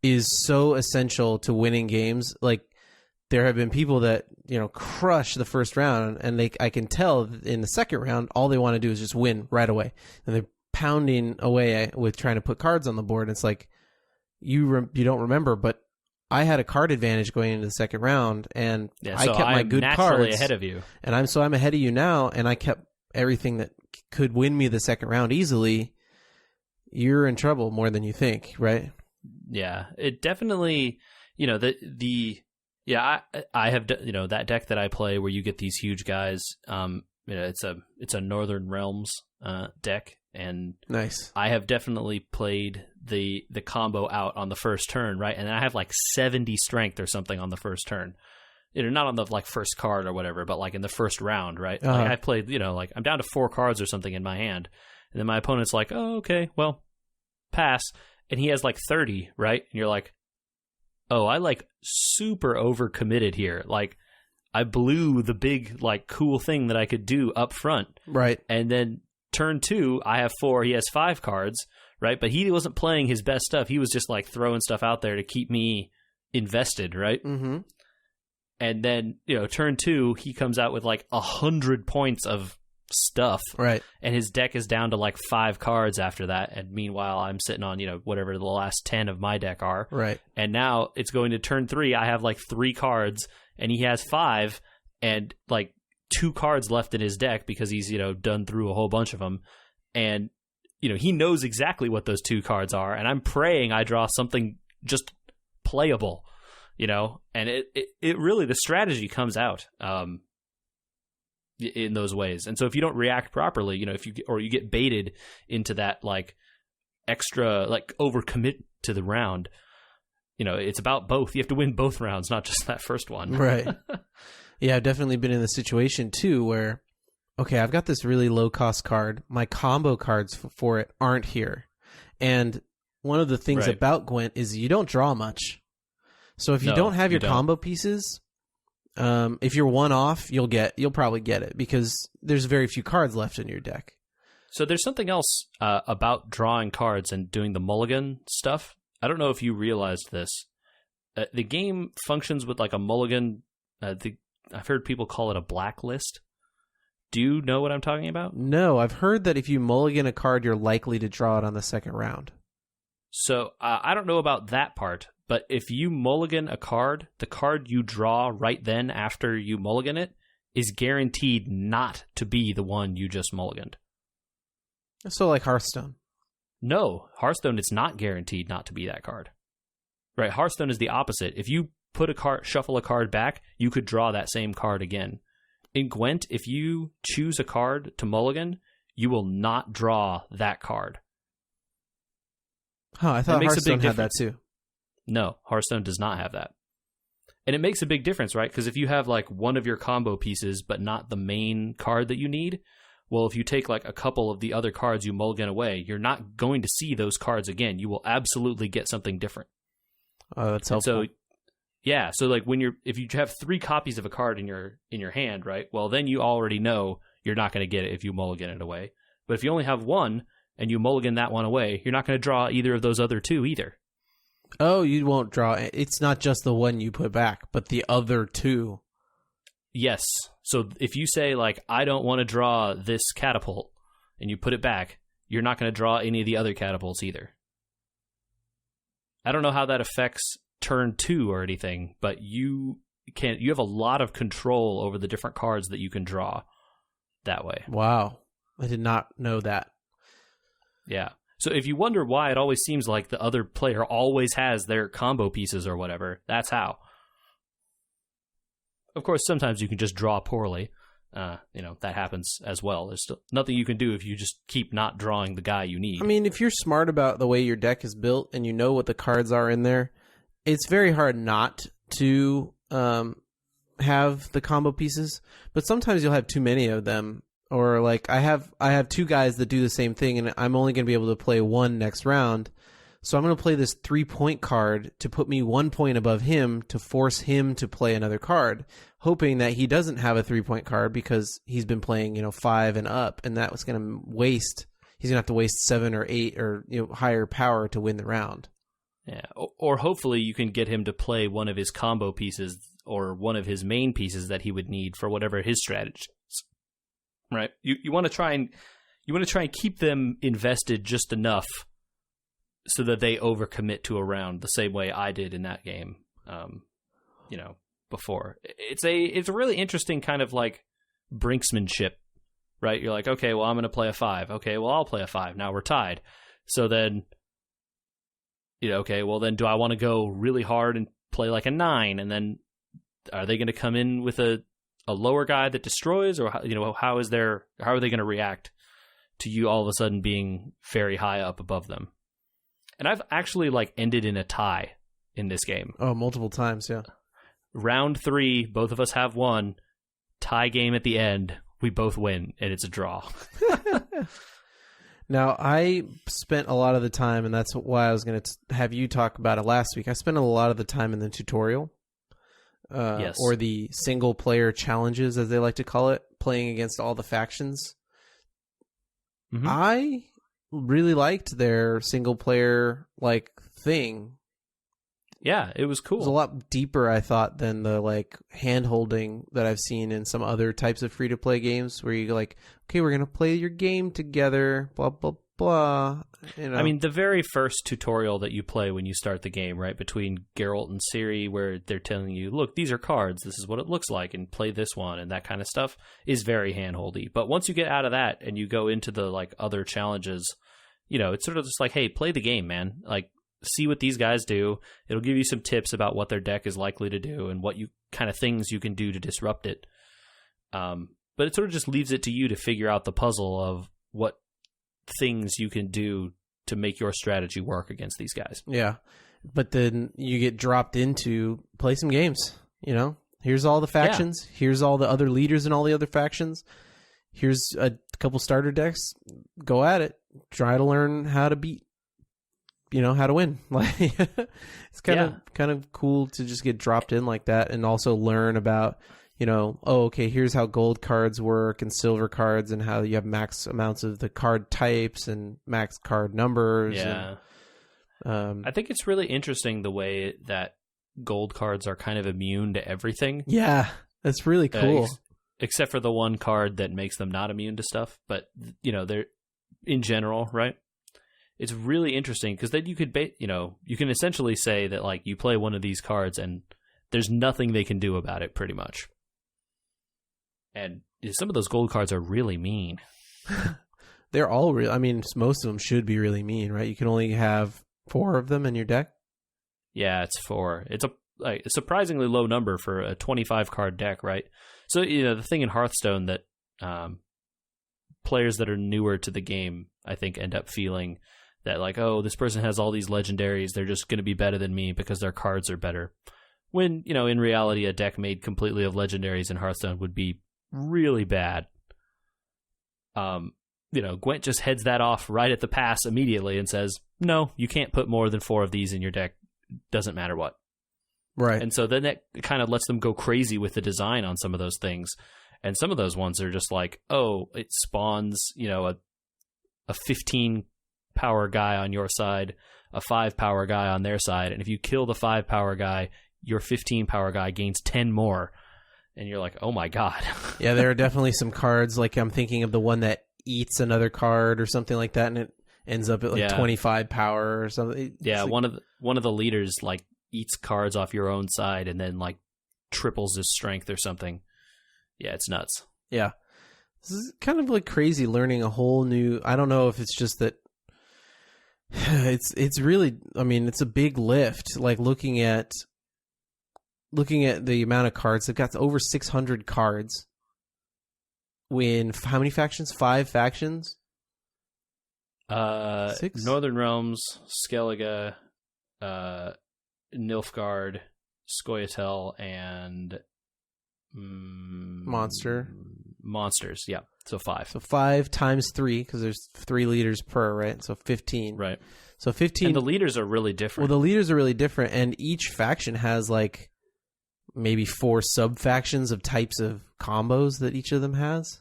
is so essential to winning games. Like there have been people that, you know, crush the first round and I can tell in the second round all they want to do is just win right away, and they're pounding away with trying to put cards on the board. It's like you don't remember, but I had a card advantage going into the second round, and I kept my good cards ahead of you, and I'm ahead of you now, and I kept everything that could win me the second round easily. You're in trouble more than you think, right? Yeah, it definitely, you know, I have, you know, that deck that I play where you get these huge guys. You know, it's a Northern Realms deck, and nice. I have definitely played the combo out on the first turn, right? And I have like 70 strength or something on the first turn. You know, not on the like first card or whatever, but like in the first round, right? Uh-huh. Like I played, you know, like I'm down to 4 cards or something in my hand, and then my opponent's like, "Oh, okay, well, pass," and he has like 30, right? And you're like, "Oh, I like super overcommitted here. Like I blew the big like cool thing that I could do up front." Right. And then turn 2, I have 4, he has 5 cards, right? But he wasn't playing his best stuff. He was just like throwing stuff out there to keep me invested, right? Mm-hmm. And then, you know, turn 2, he comes out with like 100 points of stuff. Right. And his deck is down to like 5 cards after that. And meanwhile, I'm sitting on, you know, whatever the last 10 of my deck are. Right. And now it's going to turn 3. I have like 3 cards and he has 5 and like 2 cards left in his deck because he's, you know, done through a whole bunch of them. And, you know, he knows exactly what those 2 cards are. And I'm praying I draw something just playable, you know, and it really, the strategy comes out in those ways. And so if you don't react properly, you know, you get baited into that like extra, like overcommit to the round, you know, it's about both. You have to win both rounds, not just that first one. Right. Yeah, I've definitely been in the situation too where, okay, I've got this really low cost card. My combo cards for it aren't here. And one of the things about Gwent is you don't draw much. So if you don't have your combo pieces, if you're one off, you'll probably get it because there's very few cards left in your deck. So there's something else about drawing cards and doing the mulligan stuff. I don't know if you realized this. The game functions with like a mulligan. I've heard people call it a blacklist. Do you know what I'm talking about? No, I've heard that if you mulligan a card, you're likely to draw it on the second round. So I don't know about that part, but if you mulligan a card, the card you draw right then after you mulligan it is guaranteed not to be the one you just mulliganed. So like Hearthstone. No, Hearthstone is not guaranteed not to be that card. Right, Hearthstone is the opposite. If you shuffle a card back, you could draw that same card again. In Gwent, if you choose a card to mulligan, you will not draw that card. Huh, I thought Hearthstone had that too. No, Hearthstone does not have that. And it makes a big difference, right? Because if you have like one of your combo pieces, but not the main card that you need, well, if you take like a couple of the other cards you mulligan away, you're not going to see those cards again. You will absolutely get something different. Oh, that's helpful. So, yeah, so like if you have 3 copies of a card in your hand, right? Well, then you already know you're not going to get it if you mulligan it away. But if you only have one and you mulligan that one away, you're not going to draw either of those other 2 either. Oh, you won't draw. It's not just the one you put back, but the other 2. Yes. So if you say, like, I don't want to draw this catapult, and you put it back, you're not going to draw any of the other catapults either. I don't know how that affects turn 2 or anything, but you have a lot of control over the different cards that you can draw that way. Wow. I did not know that. Yeah. So if you wonder why it always seems like the other player always has their combo pieces or whatever, that's how. Of course, sometimes you can just draw poorly. That happens as well. There's still nothing you can do if you just keep not drawing the guy you need. I mean, if you're smart about the way your deck is built and you know what the cards are in there, it's very hard not to have the combo pieces. But sometimes you'll have too many of them. Or like I have 2 guys that do the same thing, and I'm only going to be able to play one next round. So I'm going to play this 3-point card to put me 1 point above him to force him to play another card, hoping that he doesn't have a 3-point card because he's been playing 5 and up, and that was going to waste. He's going to have to waste 7 or 8 or higher power to win the round. Yeah, or hopefully you can get him to play one of his combo pieces or one of his main pieces that he would need for whatever his strategy is. Right? You want to try and keep them invested just enough so that they overcommit to a round the same way I did in that game. Before. It's a really interesting kind of like brinksmanship, right? You're like, okay, well, I'm going to play a 5. Okay, well, I'll play a 5. Now we're tied. So then, okay, well, then do I want to go really hard and play like a 9? And then are they going to come in with a lower guy that destroys, or how are they going to react to you all of a sudden being very high up above them? And I've actually like ended in a tie in this game. Oh, multiple times, yeah. Round 3, both of us have 1. Tie game at the end, we both win, and it's a draw. Now, I spent a lot of the time, and that's why I was going to have you talk about it last week. I spent a lot of the time in the tutorial. Yes. Or the single-player challenges, as they like to call it, playing against all the factions. Mm-hmm. I really liked their single-player thing. Yeah, it was cool. It was a lot deeper, I thought, than the hand-holding that I've seen in some other types of free-to-play games, where you okay, we're gonna play your game together, blah blah blah. I mean, the very first tutorial that you play when you start the game, right, between Geralt and Ciri, where they're telling you, look, these are cards, this is what it looks like, and play this one, and that kind of stuff, is very handholdy. But once you get out of that and you go into the other challenges, it's sort of just like, hey, play the game, man. See what these guys do. It'll give you some tips about what their deck is likely to do and what kind of things you can do to disrupt it. But it sort of just leaves it to you to figure out the puzzle of what things you can do to make your strategy work against these guys. Yeah. But then you get dropped into play some games, Here's all the factions. Yeah. Here's all the other leaders in all the other factions. Here's a couple starter decks. Go at it. Try to learn how to beat, how to win. It's kind of cool to just get dropped in like that and also learn about, okay, here's how gold cards work and silver cards and how you have max amounts of the card types and max card numbers. Yeah. I think it's really interesting the way that gold cards are kind of immune to everything. Yeah, that's really cool. Except for the one card that makes them not immune to stuff. But, they're in general, right? It's really interesting because then you could, you can essentially say that you play one of these cards and there's nothing they can do about it pretty much. And some of those gold cards are really mean. They're all real. I mean, most of them should be really mean, right? You can only have 4 of them in your deck. Yeah, it's 4. It's a surprisingly low number for a 25 card deck, right? So, the thing in Hearthstone that players that are newer to the game, I think, end up feeling that like, oh, this person has all these legendaries, they're just going to be better than me because their cards are better. When, in reality, a deck made completely of legendaries in Hearthstone would be really bad. Gwent just heads that off right at the pass immediately and says, no, you can't put more than 4 of these in your deck. Doesn't matter what. Right. And so then that kind of lets them go crazy with the design on some of those things. And some of those ones are just like, oh, it spawns, a 15 power guy on your side, a 5 power guy on their side. And if you kill the 5 power guy, your 15 power guy gains 10 more. And you're like, oh my God. Yeah, there are definitely some cards. Like I'm thinking of the one that eats another card or something like that. And it ends up at 25 power or something. Yeah, one of the leaders like eats cards off your own side and then like triples his strength or something. Yeah, it's nuts. Yeah. This is kind of like crazy learning a whole new, I don't know if it's just that it's really, I mean, it's a big lift. Like looking at the amount of cards, they've got over 600 cards. Win how many factions? 5 factions? 6? Northern Realms, Skellige, Nilfgaard, Scoia'tael, and monsters. Yeah, so 5. So 5 times 3 because there's 3 leaders per, right? So 15. Right. So 15. And the leaders are really different. Well, the leaders are really different, and each faction has like maybe 4 sub factions of types of combos that each of them has.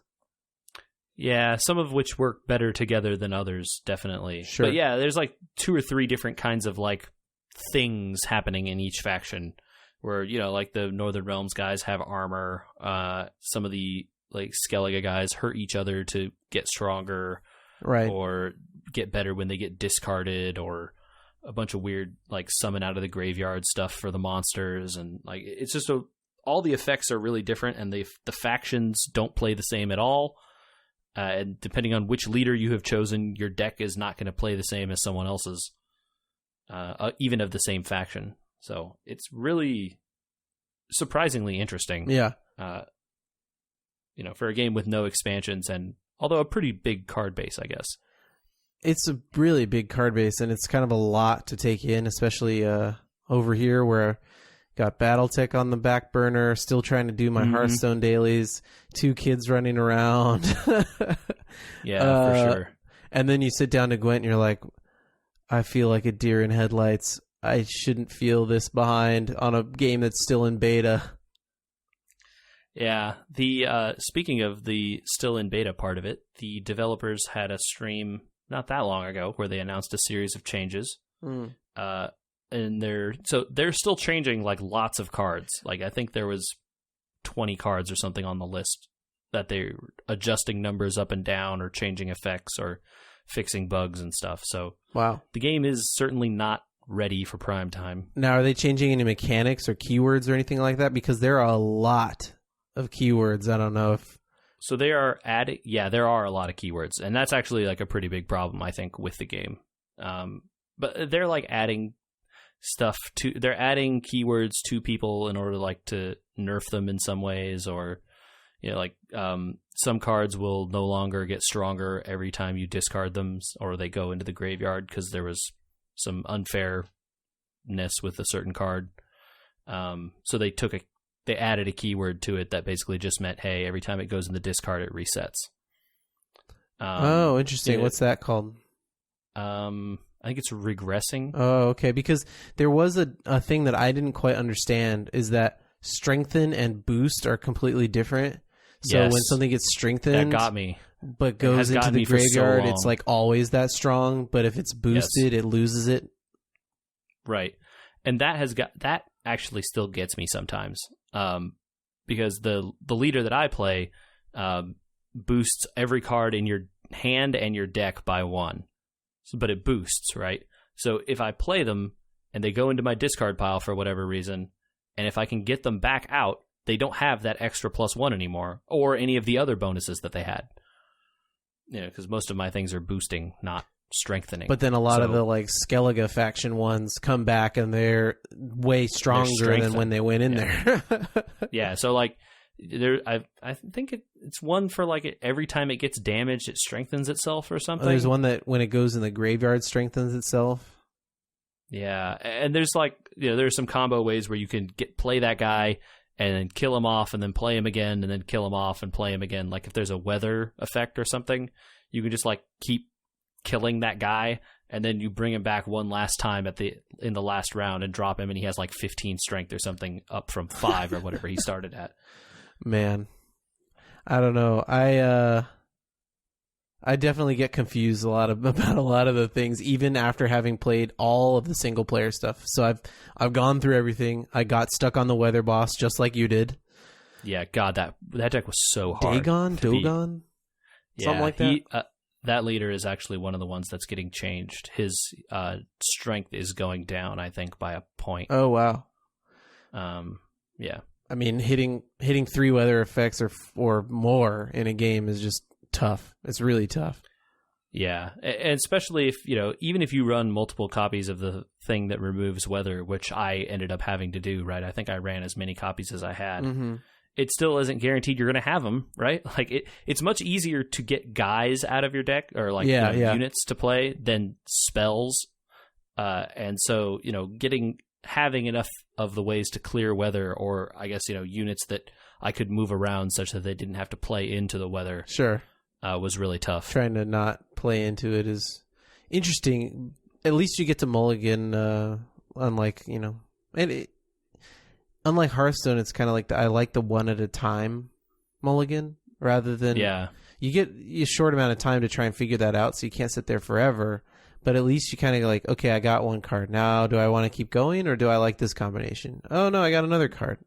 Yeah, some of which work better together than others, definitely. Sure. But yeah, there's like 2 or 3 different kinds of like things happening in each faction where, like the Northern Realms guys have armor. Some of the like Skellige guys hurt each other to get stronger. Right. Or get better when they get discarded, or a bunch of weird like summon out of the graveyard stuff for the monsters. And like, it's just all the effects are really different, and the factions don't play the same at all. And depending on which leader you have chosen, your deck is not going to play the same as someone else's, even of the same faction. So it's really surprisingly interesting. Yeah. For a game with no expansions, and although a pretty big card base, I guess. It's a really big card base, and it's kind of a lot to take in, especially over here where I got Battletech on the back burner, still trying to do my Hearthstone dailies, 2 kids running around. Yeah, for sure. And then you sit down to Gwent and you're like, I feel like a deer in headlights. I shouldn't feel this behind on a game that's still in beta. Yeah, the speaking of the still in beta part of it, the developers had a stream not that long ago where they announced a series of changes. And they're still changing like lots of cards. Like I think there was 20 cards or something on the list that they're adjusting numbers up and down, or changing effects, or fixing bugs and stuff. So wow, the game is certainly not ready for prime time. Now, are they changing any mechanics or keywords or anything like that? Because there are a lot of keywords. I don't know if... So they are adding... Yeah, there are a lot of keywords. And that's actually like a pretty big problem, I think, with the game. But they're like adding stuff to... They're adding keywords to people in order like to nerf them in some ways, or... some cards will no longer get stronger every time you discard them, or they go into the graveyard because there was some unfairness with a certain card. So they added a keyword to it that basically just meant, hey, every time it goes in the discard, it resets. Interesting. What's that called? I think it's regressing. Oh, okay. Because there was a thing that I didn't quite understand, is that strengthen and boost are completely different. So when something gets strengthened, that got me, but goes into the graveyard, it's like always that strong. But if it's boosted, it loses it. Right, and that actually still gets me sometimes, because the leader that I play boosts every card in your hand and your deck by 1, but it boosts, right? So if I play them and they go into my discard pile for whatever reason, and if I can get them back out, they don't have that extra +1 anymore, or any of the other bonuses that they had. Because most of my things are boosting, not strengthening. But then a lot of the Skellige faction ones come back and they're way stronger than when they went in there. Yeah, so I think it's one for every time it gets damaged, it strengthens itself or something. There's one that when it goes in the graveyard strengthens itself. Yeah, and there's there's some combo ways where you can play that guy and then kill him off and then play him again and then kill him off and play him again. Like if there's a weather effect or something, you can just keep killing that guy and then you bring him back one last time in the last round and drop him and he has 15 strength or something up from 5 or whatever he started at. Man, I don't know. I definitely get confused about a lot of the things, even after having played all of the single player stuff. So I've gone through everything. I got stuck on the weather boss just like you did. Yeah, God, that deck was so hard. Dogon, something like that. That leader is actually one of the ones that's getting changed. His strength is going down, I think, by a point. Oh wow. Yeah. I mean, hitting 3 weather effects or more in a game is just tough. It's really tough. Yeah, and especially if, even if you run multiple copies of the thing that removes weather, which I ended up having to do, right? I think I ran as many copies as I had. Mm-hmm. It still isn't guaranteed you're going to have them, right? It's much easier to get guys out of your deck or units to play than spells. And so, having enough of the ways to clear weather, or I guess, units that I could move around such that they didn't have to play into the weather. Sure. Was really tough. Trying to not play into it is interesting. At least you get to mulligan, unlike Hearthstone, it's kind of I like the one at a time mulligan rather than you get a short amount of time to try and figure that out, so you can't sit there forever. But at least you kind of okay, I got one card. Now, do I want to keep going or do I like this combination? Oh no, I got another card.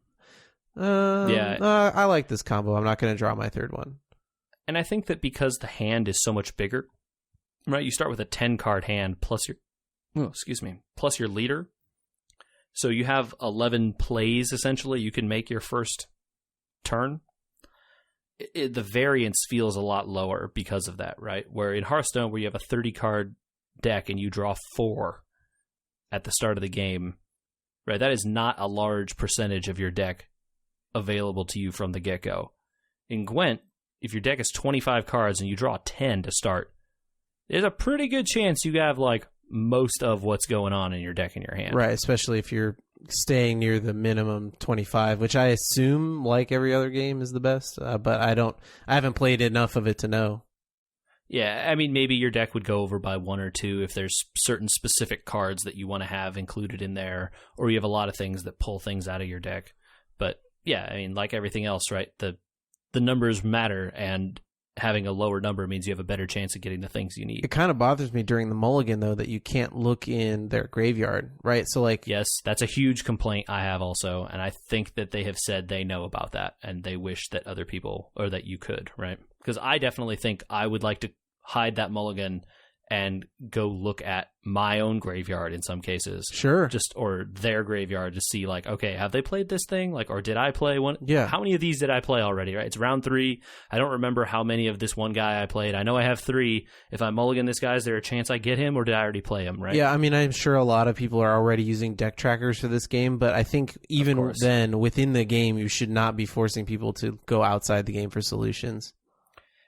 I like this combo. I'm not going to draw my third one. And I think that because the hand is so much bigger, right? You start with a 10-card hand plus your leader. So you have 11 plays, essentially, you can make your first turn. The variance feels a lot lower because of that, right? Where in Hearthstone, where you have a 30-card deck and you draw 4 at the start of the game, right? That is not a large percentage of your deck available to you from the get-go. In Gwent, if your deck is 25 cards and you draw 10 to start, there's a pretty good chance you have most of what's going on in your deck in your hand. Right, especially if you're staying near the minimum 25, which I assume, like every other game, is the best. But I haven't played enough of it to know. Yeah, I mean, maybe your deck would go over by 1 or 2 if there's certain specific cards that you want to have included in there, or you have a lot of things that pull things out of your deck. But yeah, I mean, like everything else, right? The numbers matter, and having a lower number means you have a better chance of getting the things you need. It kind of bothers me during the mulligan, though, that you can't look in their graveyard, right? So, yes, that's a huge complaint I have also, and I think that they have said they know about that, and they wish that other people, or that you could, right? Because I definitely think I would like to hide that mulligan and go look at my own graveyard in some cases. Sure. Or their graveyard to see, okay, have they played this thing? Or did I play one? Yeah. How many of these did I play already, right? It's round 3. I don't remember how many of this one guy I played. I know I have 3. If I mulligan this guy, is there a chance I get him, or did I already play him, right? Yeah, I mean, I'm sure a lot of people are already using deck trackers for this game, but I think even then, within the game, you should not be forcing people to go outside the game for solutions.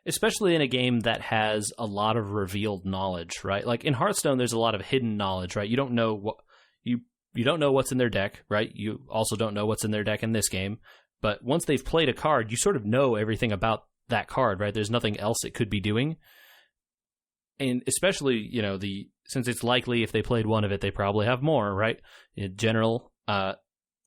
Especially in a game that has a lot of revealed knowledge, right? Like in Hearthstone, there's a lot of hidden knowledge, right? You don't know what you don't know what's in their deck, right? You also don't know what's in their deck in this game. But once they've played a card, you sort of know everything about that card, right? There's nothing else it could be doing. And especially, since it's likely if they played one of it, they probably have more, right? In general, or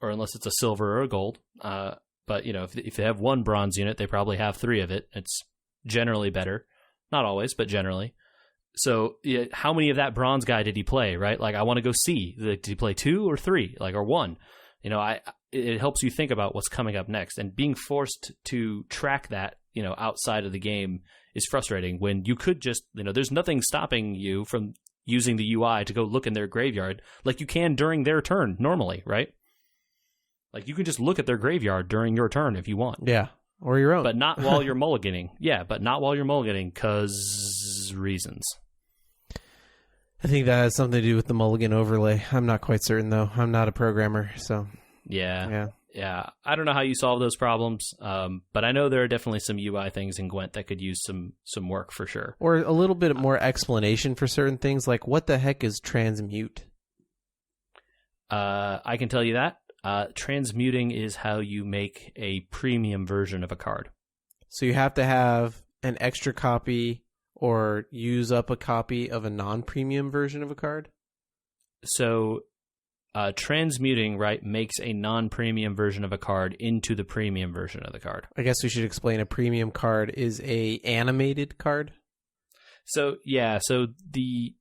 unless it's a silver or a gold. But if they have 1 bronze unit, they probably have 3 of it. It's generally better. Not always, but generally. So how many of that bronze guy did he play, right? I want to go see. Did he play 2 or 3, or 1? It helps you think about what's coming up next. And being forced to track that, outside of the game is frustrating when you could just, there's nothing stopping you from using the UI to go look in their graveyard like you can during their turn normally, right? Like, you can just look at their graveyard during your turn if you want. Yeah, or your own. But not while you're mulliganing. Yeah, but not while you're mulliganing, because reasons. I think that has something to do with the mulligan overlay. I'm not quite certain, though. I'm not a programmer, so... Yeah. I don't know how you solve those problems, but I know there are definitely some UI things in Gwent that could use some work for sure. Or a little bit more explanation for certain things, like what the heck is transmute? I can tell you that. Transmuting is how you make a premium version of a card. So you have to have an extra copy or use up a copy of a non-premium version of a card? So... transmuting, right, makes a non-premium version of a card into the premium version of the card. I guess we should explain a premium card is a animated card. So the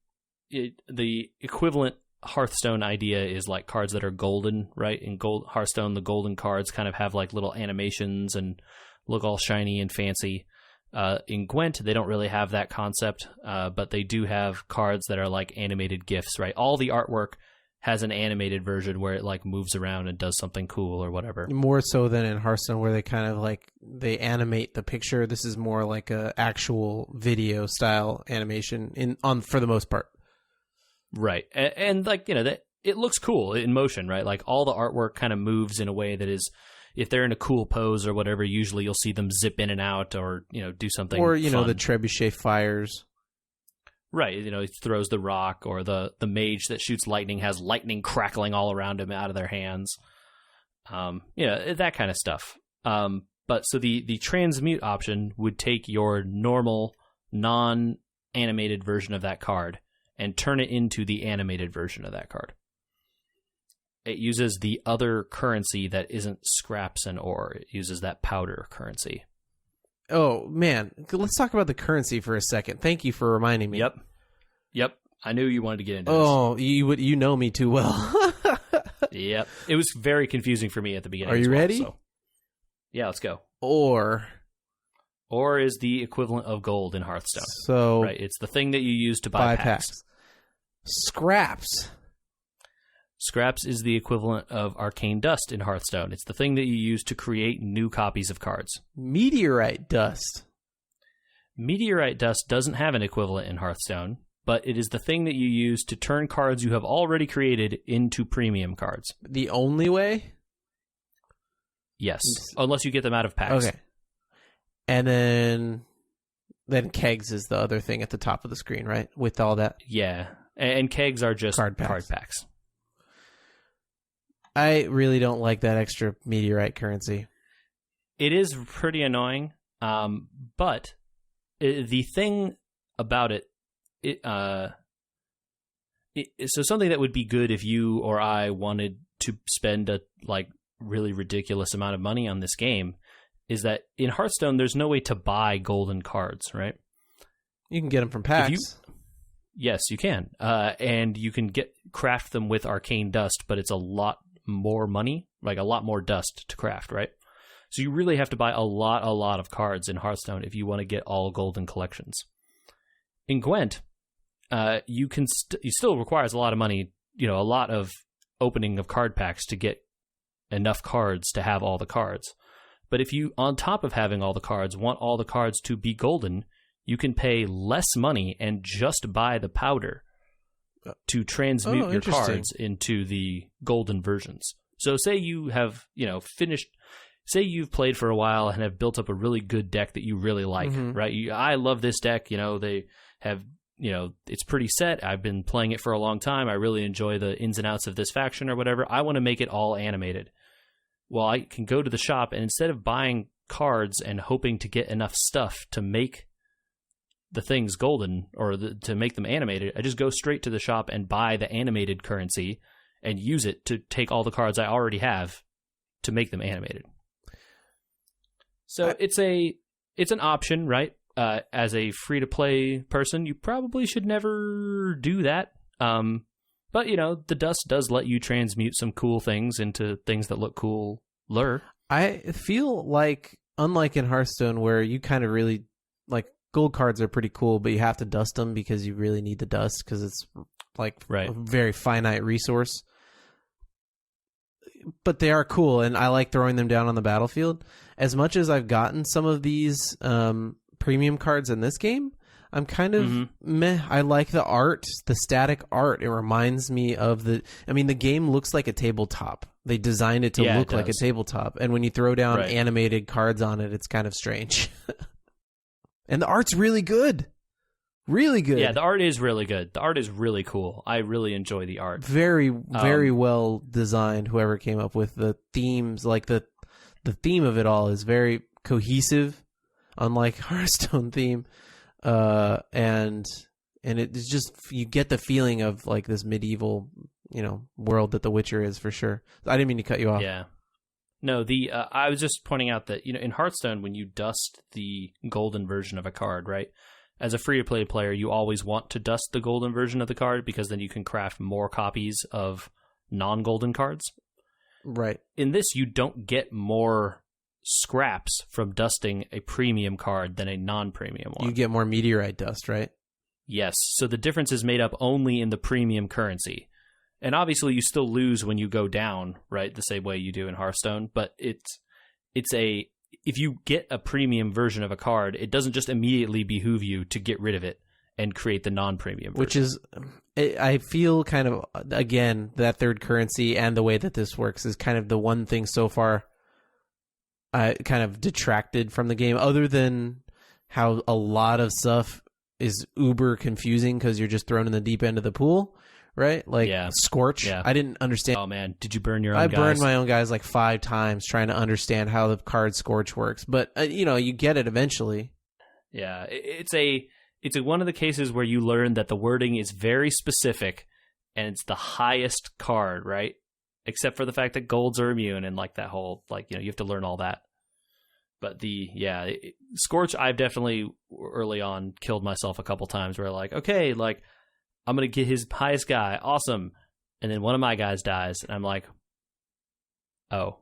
equivalent Hearthstone idea is like cards that are golden, right? In Hearthstone, the golden cards kind of have like little animations and look all shiny and fancy. In Gwent, they don't really have that concept, but they do have cards that are like animated GIFs, right? All the artwork has an animated version where it like moves around and does something cool or whatever. More so than in Hearthstone, where they kind of like they animate the picture. This is more like a actual video style animation for the most part. Right, and like that it looks cool in motion, right? Like all the artwork kind of moves in a way that is, if they're in a cool pose or whatever, usually you'll see them zip in and out or do something. Or fun. The trebuchet fires. Right, he throws the rock, or the mage that shoots lightning has lightning crackling all around him out of their hands. That kind of stuff. But so the transmute option would take your normal non-animated version of that card and turn it into the animated version of that card. It uses the other currency that isn't scraps and ore. It uses that powder currency. Oh, man. Let's talk about the currency for a second. Thank you for reminding me. Yep. I knew you wanted to get into this. Oh, you know me too well. Yep. It was very confusing for me at the beginning. Are you ready? So. Yeah, let's go. Ore is the equivalent of gold in Hearthstone. So, right, it's the thing that you use to buy packs. Scraps is the equivalent of arcane dust in Hearthstone. It's the thing that you use to create new copies of cards. Meteorite dust doesn't have an equivalent in Hearthstone, but it is the thing that you use to turn cards you have already created into premium cards. The only way? Yes, unless you get them out of packs. Okay. And then kegs is the other thing at the top of the screen, right? With all that. Yeah, and kegs are just card packs. I really don't like that extra meteorite currency. It is pretty annoying, but the thing about so something that would be good if you or I wanted to spend a really ridiculous amount of money on this game is that in Hearthstone there's no way to buy golden cards, right? You can get them from packs. Yes, you can, and you can craft them with arcane dust, but it's a lot more money, like a lot more dust to craft, right? So you really have to buy a lot of cards in Hearthstone if you want to get all golden collections. In Gwent, you still requires a lot of money, a lot of opening of card packs to get enough cards to have all the cards. But if you, on top of having all the cards, want all the cards to be golden, you can pay less money and just buy the powder to transmute your cards into the golden versions. So say you have, say you've played for a while and have built up a really good deck that you really like, right? I love this deck, they have, it's pretty set. I've been playing it for a long time. I really enjoy the ins and outs of this faction or whatever. I want to make it all animated. Well, I can go to the shop and instead of buying cards and hoping to get enough stuff to make the things golden or to make them animated, I just go straight to the shop and buy the animated currency and use it to take all the cards I already have to make them animated. So it's an option, right? As a free-to-play person, you probably should never do that. But, the dust does let you transmute some cool things into things that look cooler. I feel like, unlike in Hearthstone, where you kind of really, gold cards are pretty cool, but you have to dust them because you really need the dust because it's, a very finite resource. but they are cool, and I like throwing them down on the battlefield. As much as I've gotten some of these premium cards in this game, I'm kind of meh. I like the art, the static art. It reminds me of the game looks like a tabletop. They designed it to look like a tabletop, and when you throw down animated cards on it, it's kind of strange. And the art's really good. Really good. Yeah, the art is really good. The art is really cool. I really enjoy the art. Very, very well designed. Whoever came up with the themes, like the theme of it all is very cohesive, unlike Hearthstone theme. And it's just, you get the feeling of like this medieval, world that The Witcher is, for sure. I didn't mean to cut you off. Yeah. No, I was just pointing out that, in Hearthstone, when you dust the golden version of a card, right? As a free-to-play player, you always want to dust the golden version of the card because then you can craft more copies of non-golden cards. Right. In this, you don't get more scraps from dusting a premium card than a non-premium one. You get more meteorite dust, right? Yes. So the difference is made up only in the premium currency. And obviously you still lose when you go down, right? The same way you do in Hearthstone, but if you get a premium version of a card, it doesn't just immediately behoove you to get rid of it and create the non-premium version. Which is, I feel kind of, again, that third currency and the way that this works is kind of the one thing so far kind of detracted from the game, other than how a lot of stuff is uber confusing because you're just thrown in the deep end of the pool. Right? Like Scorch. Yeah. I didn't understand. Oh, man. Did you burn your own guys? I burned my own guys like 5 times trying to understand how the card Scorch works. But, you get it eventually. Yeah. It's one of the cases where you learn that the wording is very specific and it's the highest card, right? Except for the fact that golds are immune and like that whole, you have to learn all that. But Scorch, I've definitely early on killed myself a couple times where okay, I'm going to get his highest guy. Awesome. And then one of my guys dies. And I'm like, oh,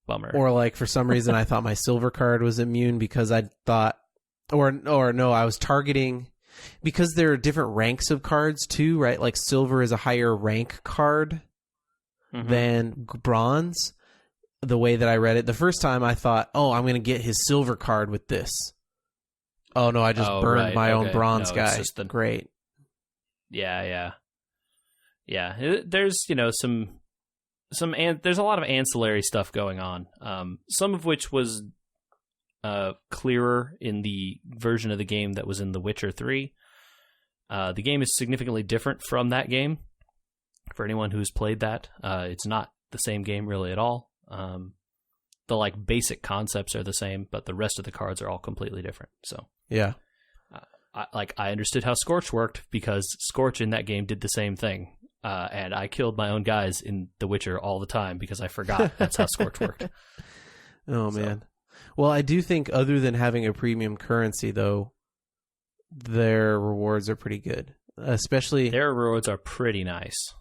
bummer. Or for some reason, I thought my silver card was immune because I thought, or no, I was targeting, because there are different ranks of cards too, right? Like silver is a higher rank card than bronze. The way that I read it, the first time I thought, oh, I'm going to get his silver card with this. Oh, no, I just burned my own bronze guy. Great. Yeah. There's there's a lot of ancillary stuff going on. Some of which was clearer in the version of the game that was in The Witcher 3. The game is significantly different from that game. For anyone who's played that, it's not the same game really at all. The basic concepts are the same, but the rest of the cards are all completely different. So yeah. I understood how Scorch worked because Scorch in that game did the same thing. And I killed my own guys in The Witcher all the time because I forgot that's how Scorch worked. Oh, man. Well, I do think other than having a premium currency, though, their rewards are pretty good. Especially... Their rewards are pretty nice.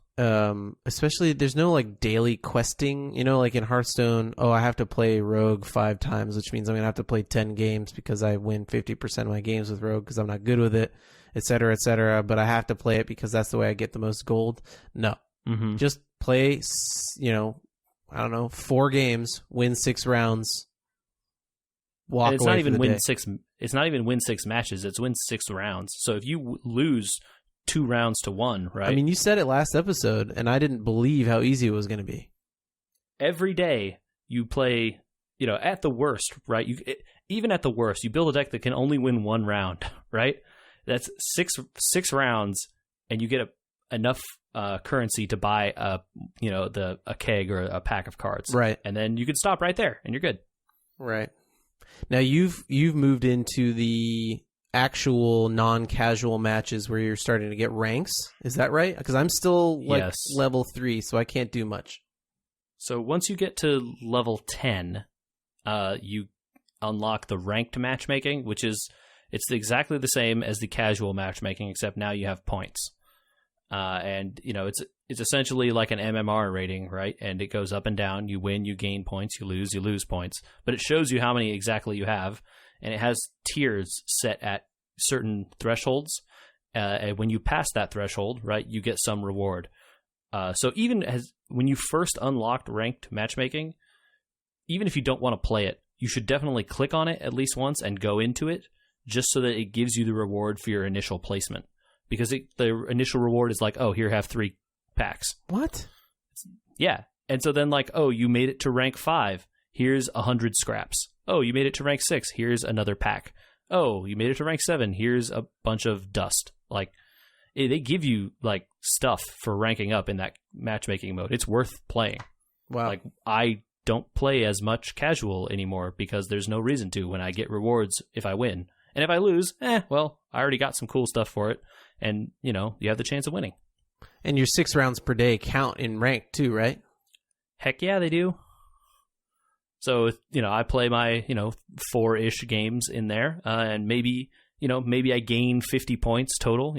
Especially there's no daily questing, like in Hearthstone. Oh, I have to play Rogue 5 times, which means I'm gonna have to play 10 games because I win 50% of my games with Rogue because I'm not good with it, etc., etc. But I have to play it because that's the way I get the most gold. No, just play. I don't know, 4 games, win 6 rounds. Walk it's away not even for the win day. 6. It's not even win 6 matches. It's win 6 rounds. So if you lose 2 rounds to 1, right? I mean, you said it last episode, and I didn't believe how easy it was going to be. Every day you play, at the worst, right? Even at the worst, you build a deck that can only win 1 round, right? That's 6 rounds, and you get enough currency to buy a keg or a pack of cards, right? And then you can stop right there, and you're good, right? Now you've moved into the actual non-casual matches where you're starting to get ranks. Is that right? Because I'm still level 3, so I can't do much. So once you get to level 10, you unlock the ranked matchmaking, which is exactly the same as the casual matchmaking, except now you have points. And it's essentially like an MMR rating, right? And it goes up and down. You win, you gain points. You lose points. But it shows you how many exactly you have. And it has tiers set at certain thresholds. And when you pass that threshold, right, you get some reward. So even when you first unlocked ranked matchmaking, even if you don't want to play it, you should definitely click on it at least once and go into it, just so that it gives you the reward for your initial placement. Because the initial reward is like, oh, here, have 3 packs. What? Yeah. And so then like, oh, you made it to rank 5. Here's 100 scraps. Oh, you made it to rank 6. Here's another pack. Oh, you made it to rank 7. Here's a bunch of dust. Like, they give you like stuff for ranking up in that matchmaking mode. It's worth playing. Wow. Like, I don't play as much casual anymore because there's no reason to when I get rewards if I win. And if I lose, well, I already got some cool stuff for it. And, you have the chance of winning. And your 6 rounds per day count in rank too, right? Heck yeah, they do. So, I play my, 4-ish games in there, and maybe I gain 50 points total,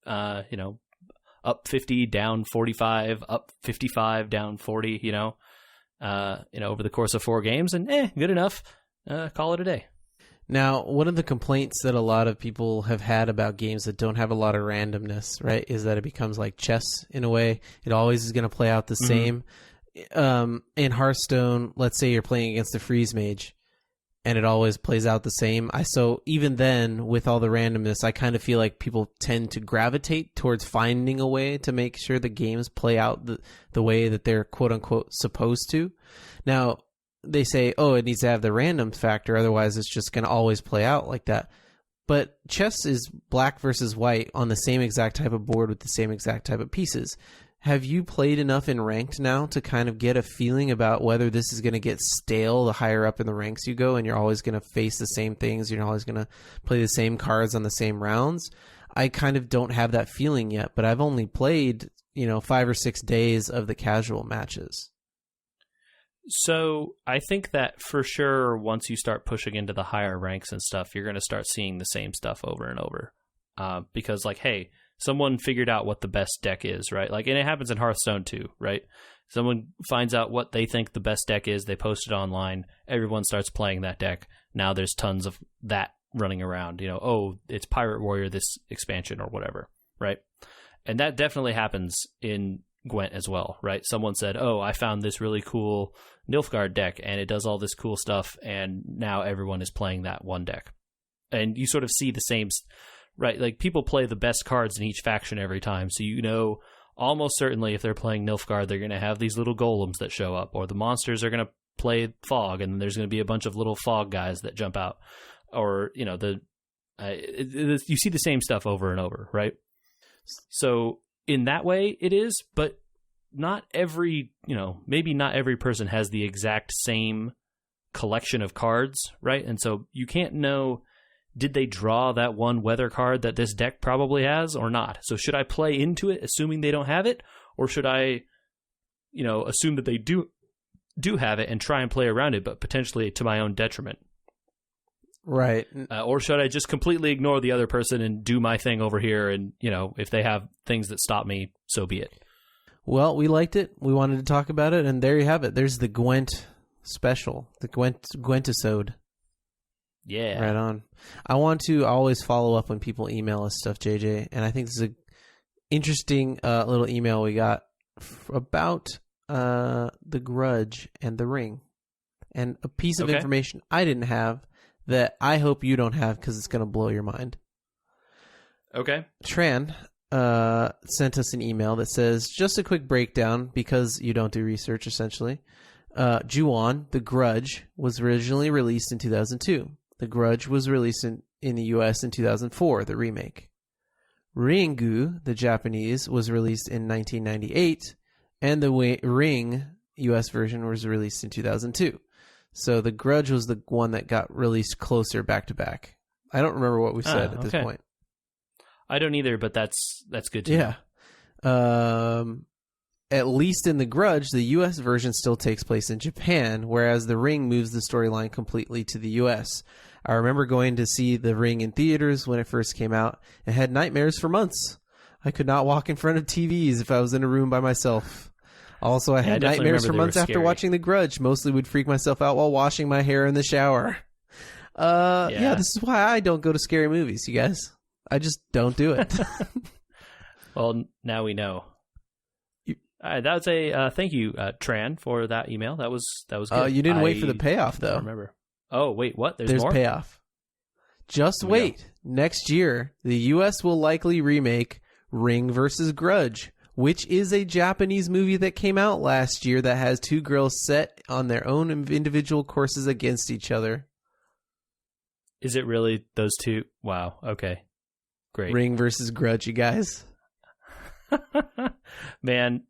up 50, down 45, up 55, down 40, over the course of 4 games, and good enough. Call it a day. Now, one of the complaints that a lot of people have had about games that don't have a lot of randomness, right, is that it becomes like chess in a way. It always is going to play out the same. In Hearthstone, let's say you're playing against a freeze mage, and it always plays out the same. So even then, with all the randomness, I kind of feel like people tend to gravitate towards finding a way to make sure the games play out the way that they're quote-unquote supposed to. Now, they say, oh, it needs to have the random factor, otherwise it's just going to always play out like that. But chess is black versus white on the same exact type of board with the same exact type of pieces. Have you played enough in ranked now to kind of get a feeling about whether this is going to get stale the higher up in the ranks you go, and you're always going to face the same things, you're always going to play the same cards on the same rounds? I kind of don't have that feeling yet, but I've only played, 5 or 6 days of the casual matches. So I think that for sure, once you start pushing into the higher ranks and stuff, you're going to start seeing the same stuff over and over. Because like, hey, someone figured out what the best deck is, right? Like, and it happens in Hearthstone too, right? Someone finds out what they think the best deck is. They post it online. Everyone starts playing that deck. Now there's tons of that running around. Oh, it's Pirate Warrior this expansion or whatever, right? And that definitely happens in Gwent as well, right? Someone said, oh, I found this really cool Nilfgaard deck and it does all this cool stuff, and now everyone is playing that one deck. And you sort of see the same, right? Like, people play the best cards in each faction every time, so almost certainly if they're playing Nilfgaard, they're going to have these little golems that show up, or the monsters are going to play fog, and there's going to be a bunch of little fog guys that jump out, or you see the same stuff over and over, right? So in that way it is, but not every, maybe not every person has the exact same collection of cards, right? And so you can't know, did they draw that one weather card that this deck probably has or not? So should I play into it assuming they don't have it, or should I, assume that they do have it and try and play around it, but potentially to my own detriment? Right. Or should I just completely ignore the other person and do my thing over here, and, if they have things that stop me, so be it. Well, we liked it. We wanted to talk about it, and there you have it. There's the Gwent special, the Gwentisode. Yeah. Right on. I want to always follow up when people email us stuff, JJ, and I think this is an interesting little email we got about The Grudge and The Ring, and a piece of information I didn't have that I hope you don't have, because it's going to blow your mind. Okay. Tran sent us an email that says, just a quick breakdown, because you don't do research, essentially. Ju-On, The Grudge, was originally released in 2002. The Grudge was released in the US in 2004, the remake. Ringu, the Japanese, was released in 1998, and the Ring US version was released in 2002. So The Grudge was the one that got released closer back to back. I don't remember what we said at this point. I don't either, but that's good to know. At least in The Grudge, the U.S. version still takes place in Japan, whereas The Ring moves the storyline completely to the U.S. I remember going to see The Ring in theaters when it first came out and had nightmares for months. I could not walk in front of TVs if I was in a room by myself. Also, I had nightmares for months after watching The Grudge. Mostly would freak myself out while washing my hair in the shower. Yeah, this is why I don't go to scary movies, you guys. I just don't do it. Well, now we know. All right, that was a thank you, Tran, for that email. That was good. You didn't wait for the payoff, though. I remember. Oh, wait, what? There's more? payoff. Just wait. Next year, the U.S. will likely remake Ring vs. Grudge, which is a Japanese movie that came out last year that has two girls set on their own individual courses against each other. Is it really those two? Wow. Okay. Great. Ring vs. Grudge, you guys. Man,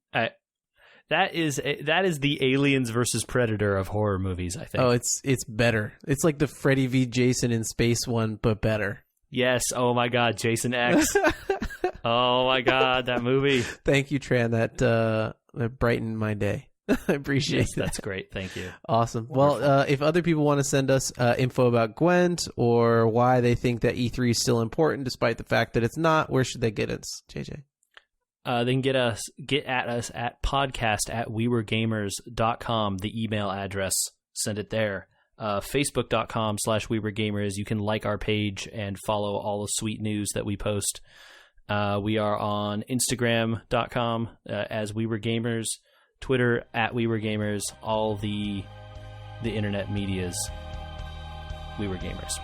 that is the Aliens versus Predator of horror movies, I think. Oh, it's better. It's like the Freddy v. Jason in space one, but better. Yes. Oh my God, Jason X. Oh my God, that movie. Thank you, Tran. That brightened my day. I appreciate it. That's great. Thank you. Awesome. Wonderful. Well, if other people want to send us info about Gwent or why they think that E3 is still important despite the fact that it's not, where should they get us, JJ? They can get at us at podcast@weweregamers.com, the email address. Send it there. Facebook.com/weweregamers. You can like our page and follow all the sweet news that we post. We are on Instagram.com as weweregamers, Twitter @weweregamers, all the internet medias. We Were Gamers.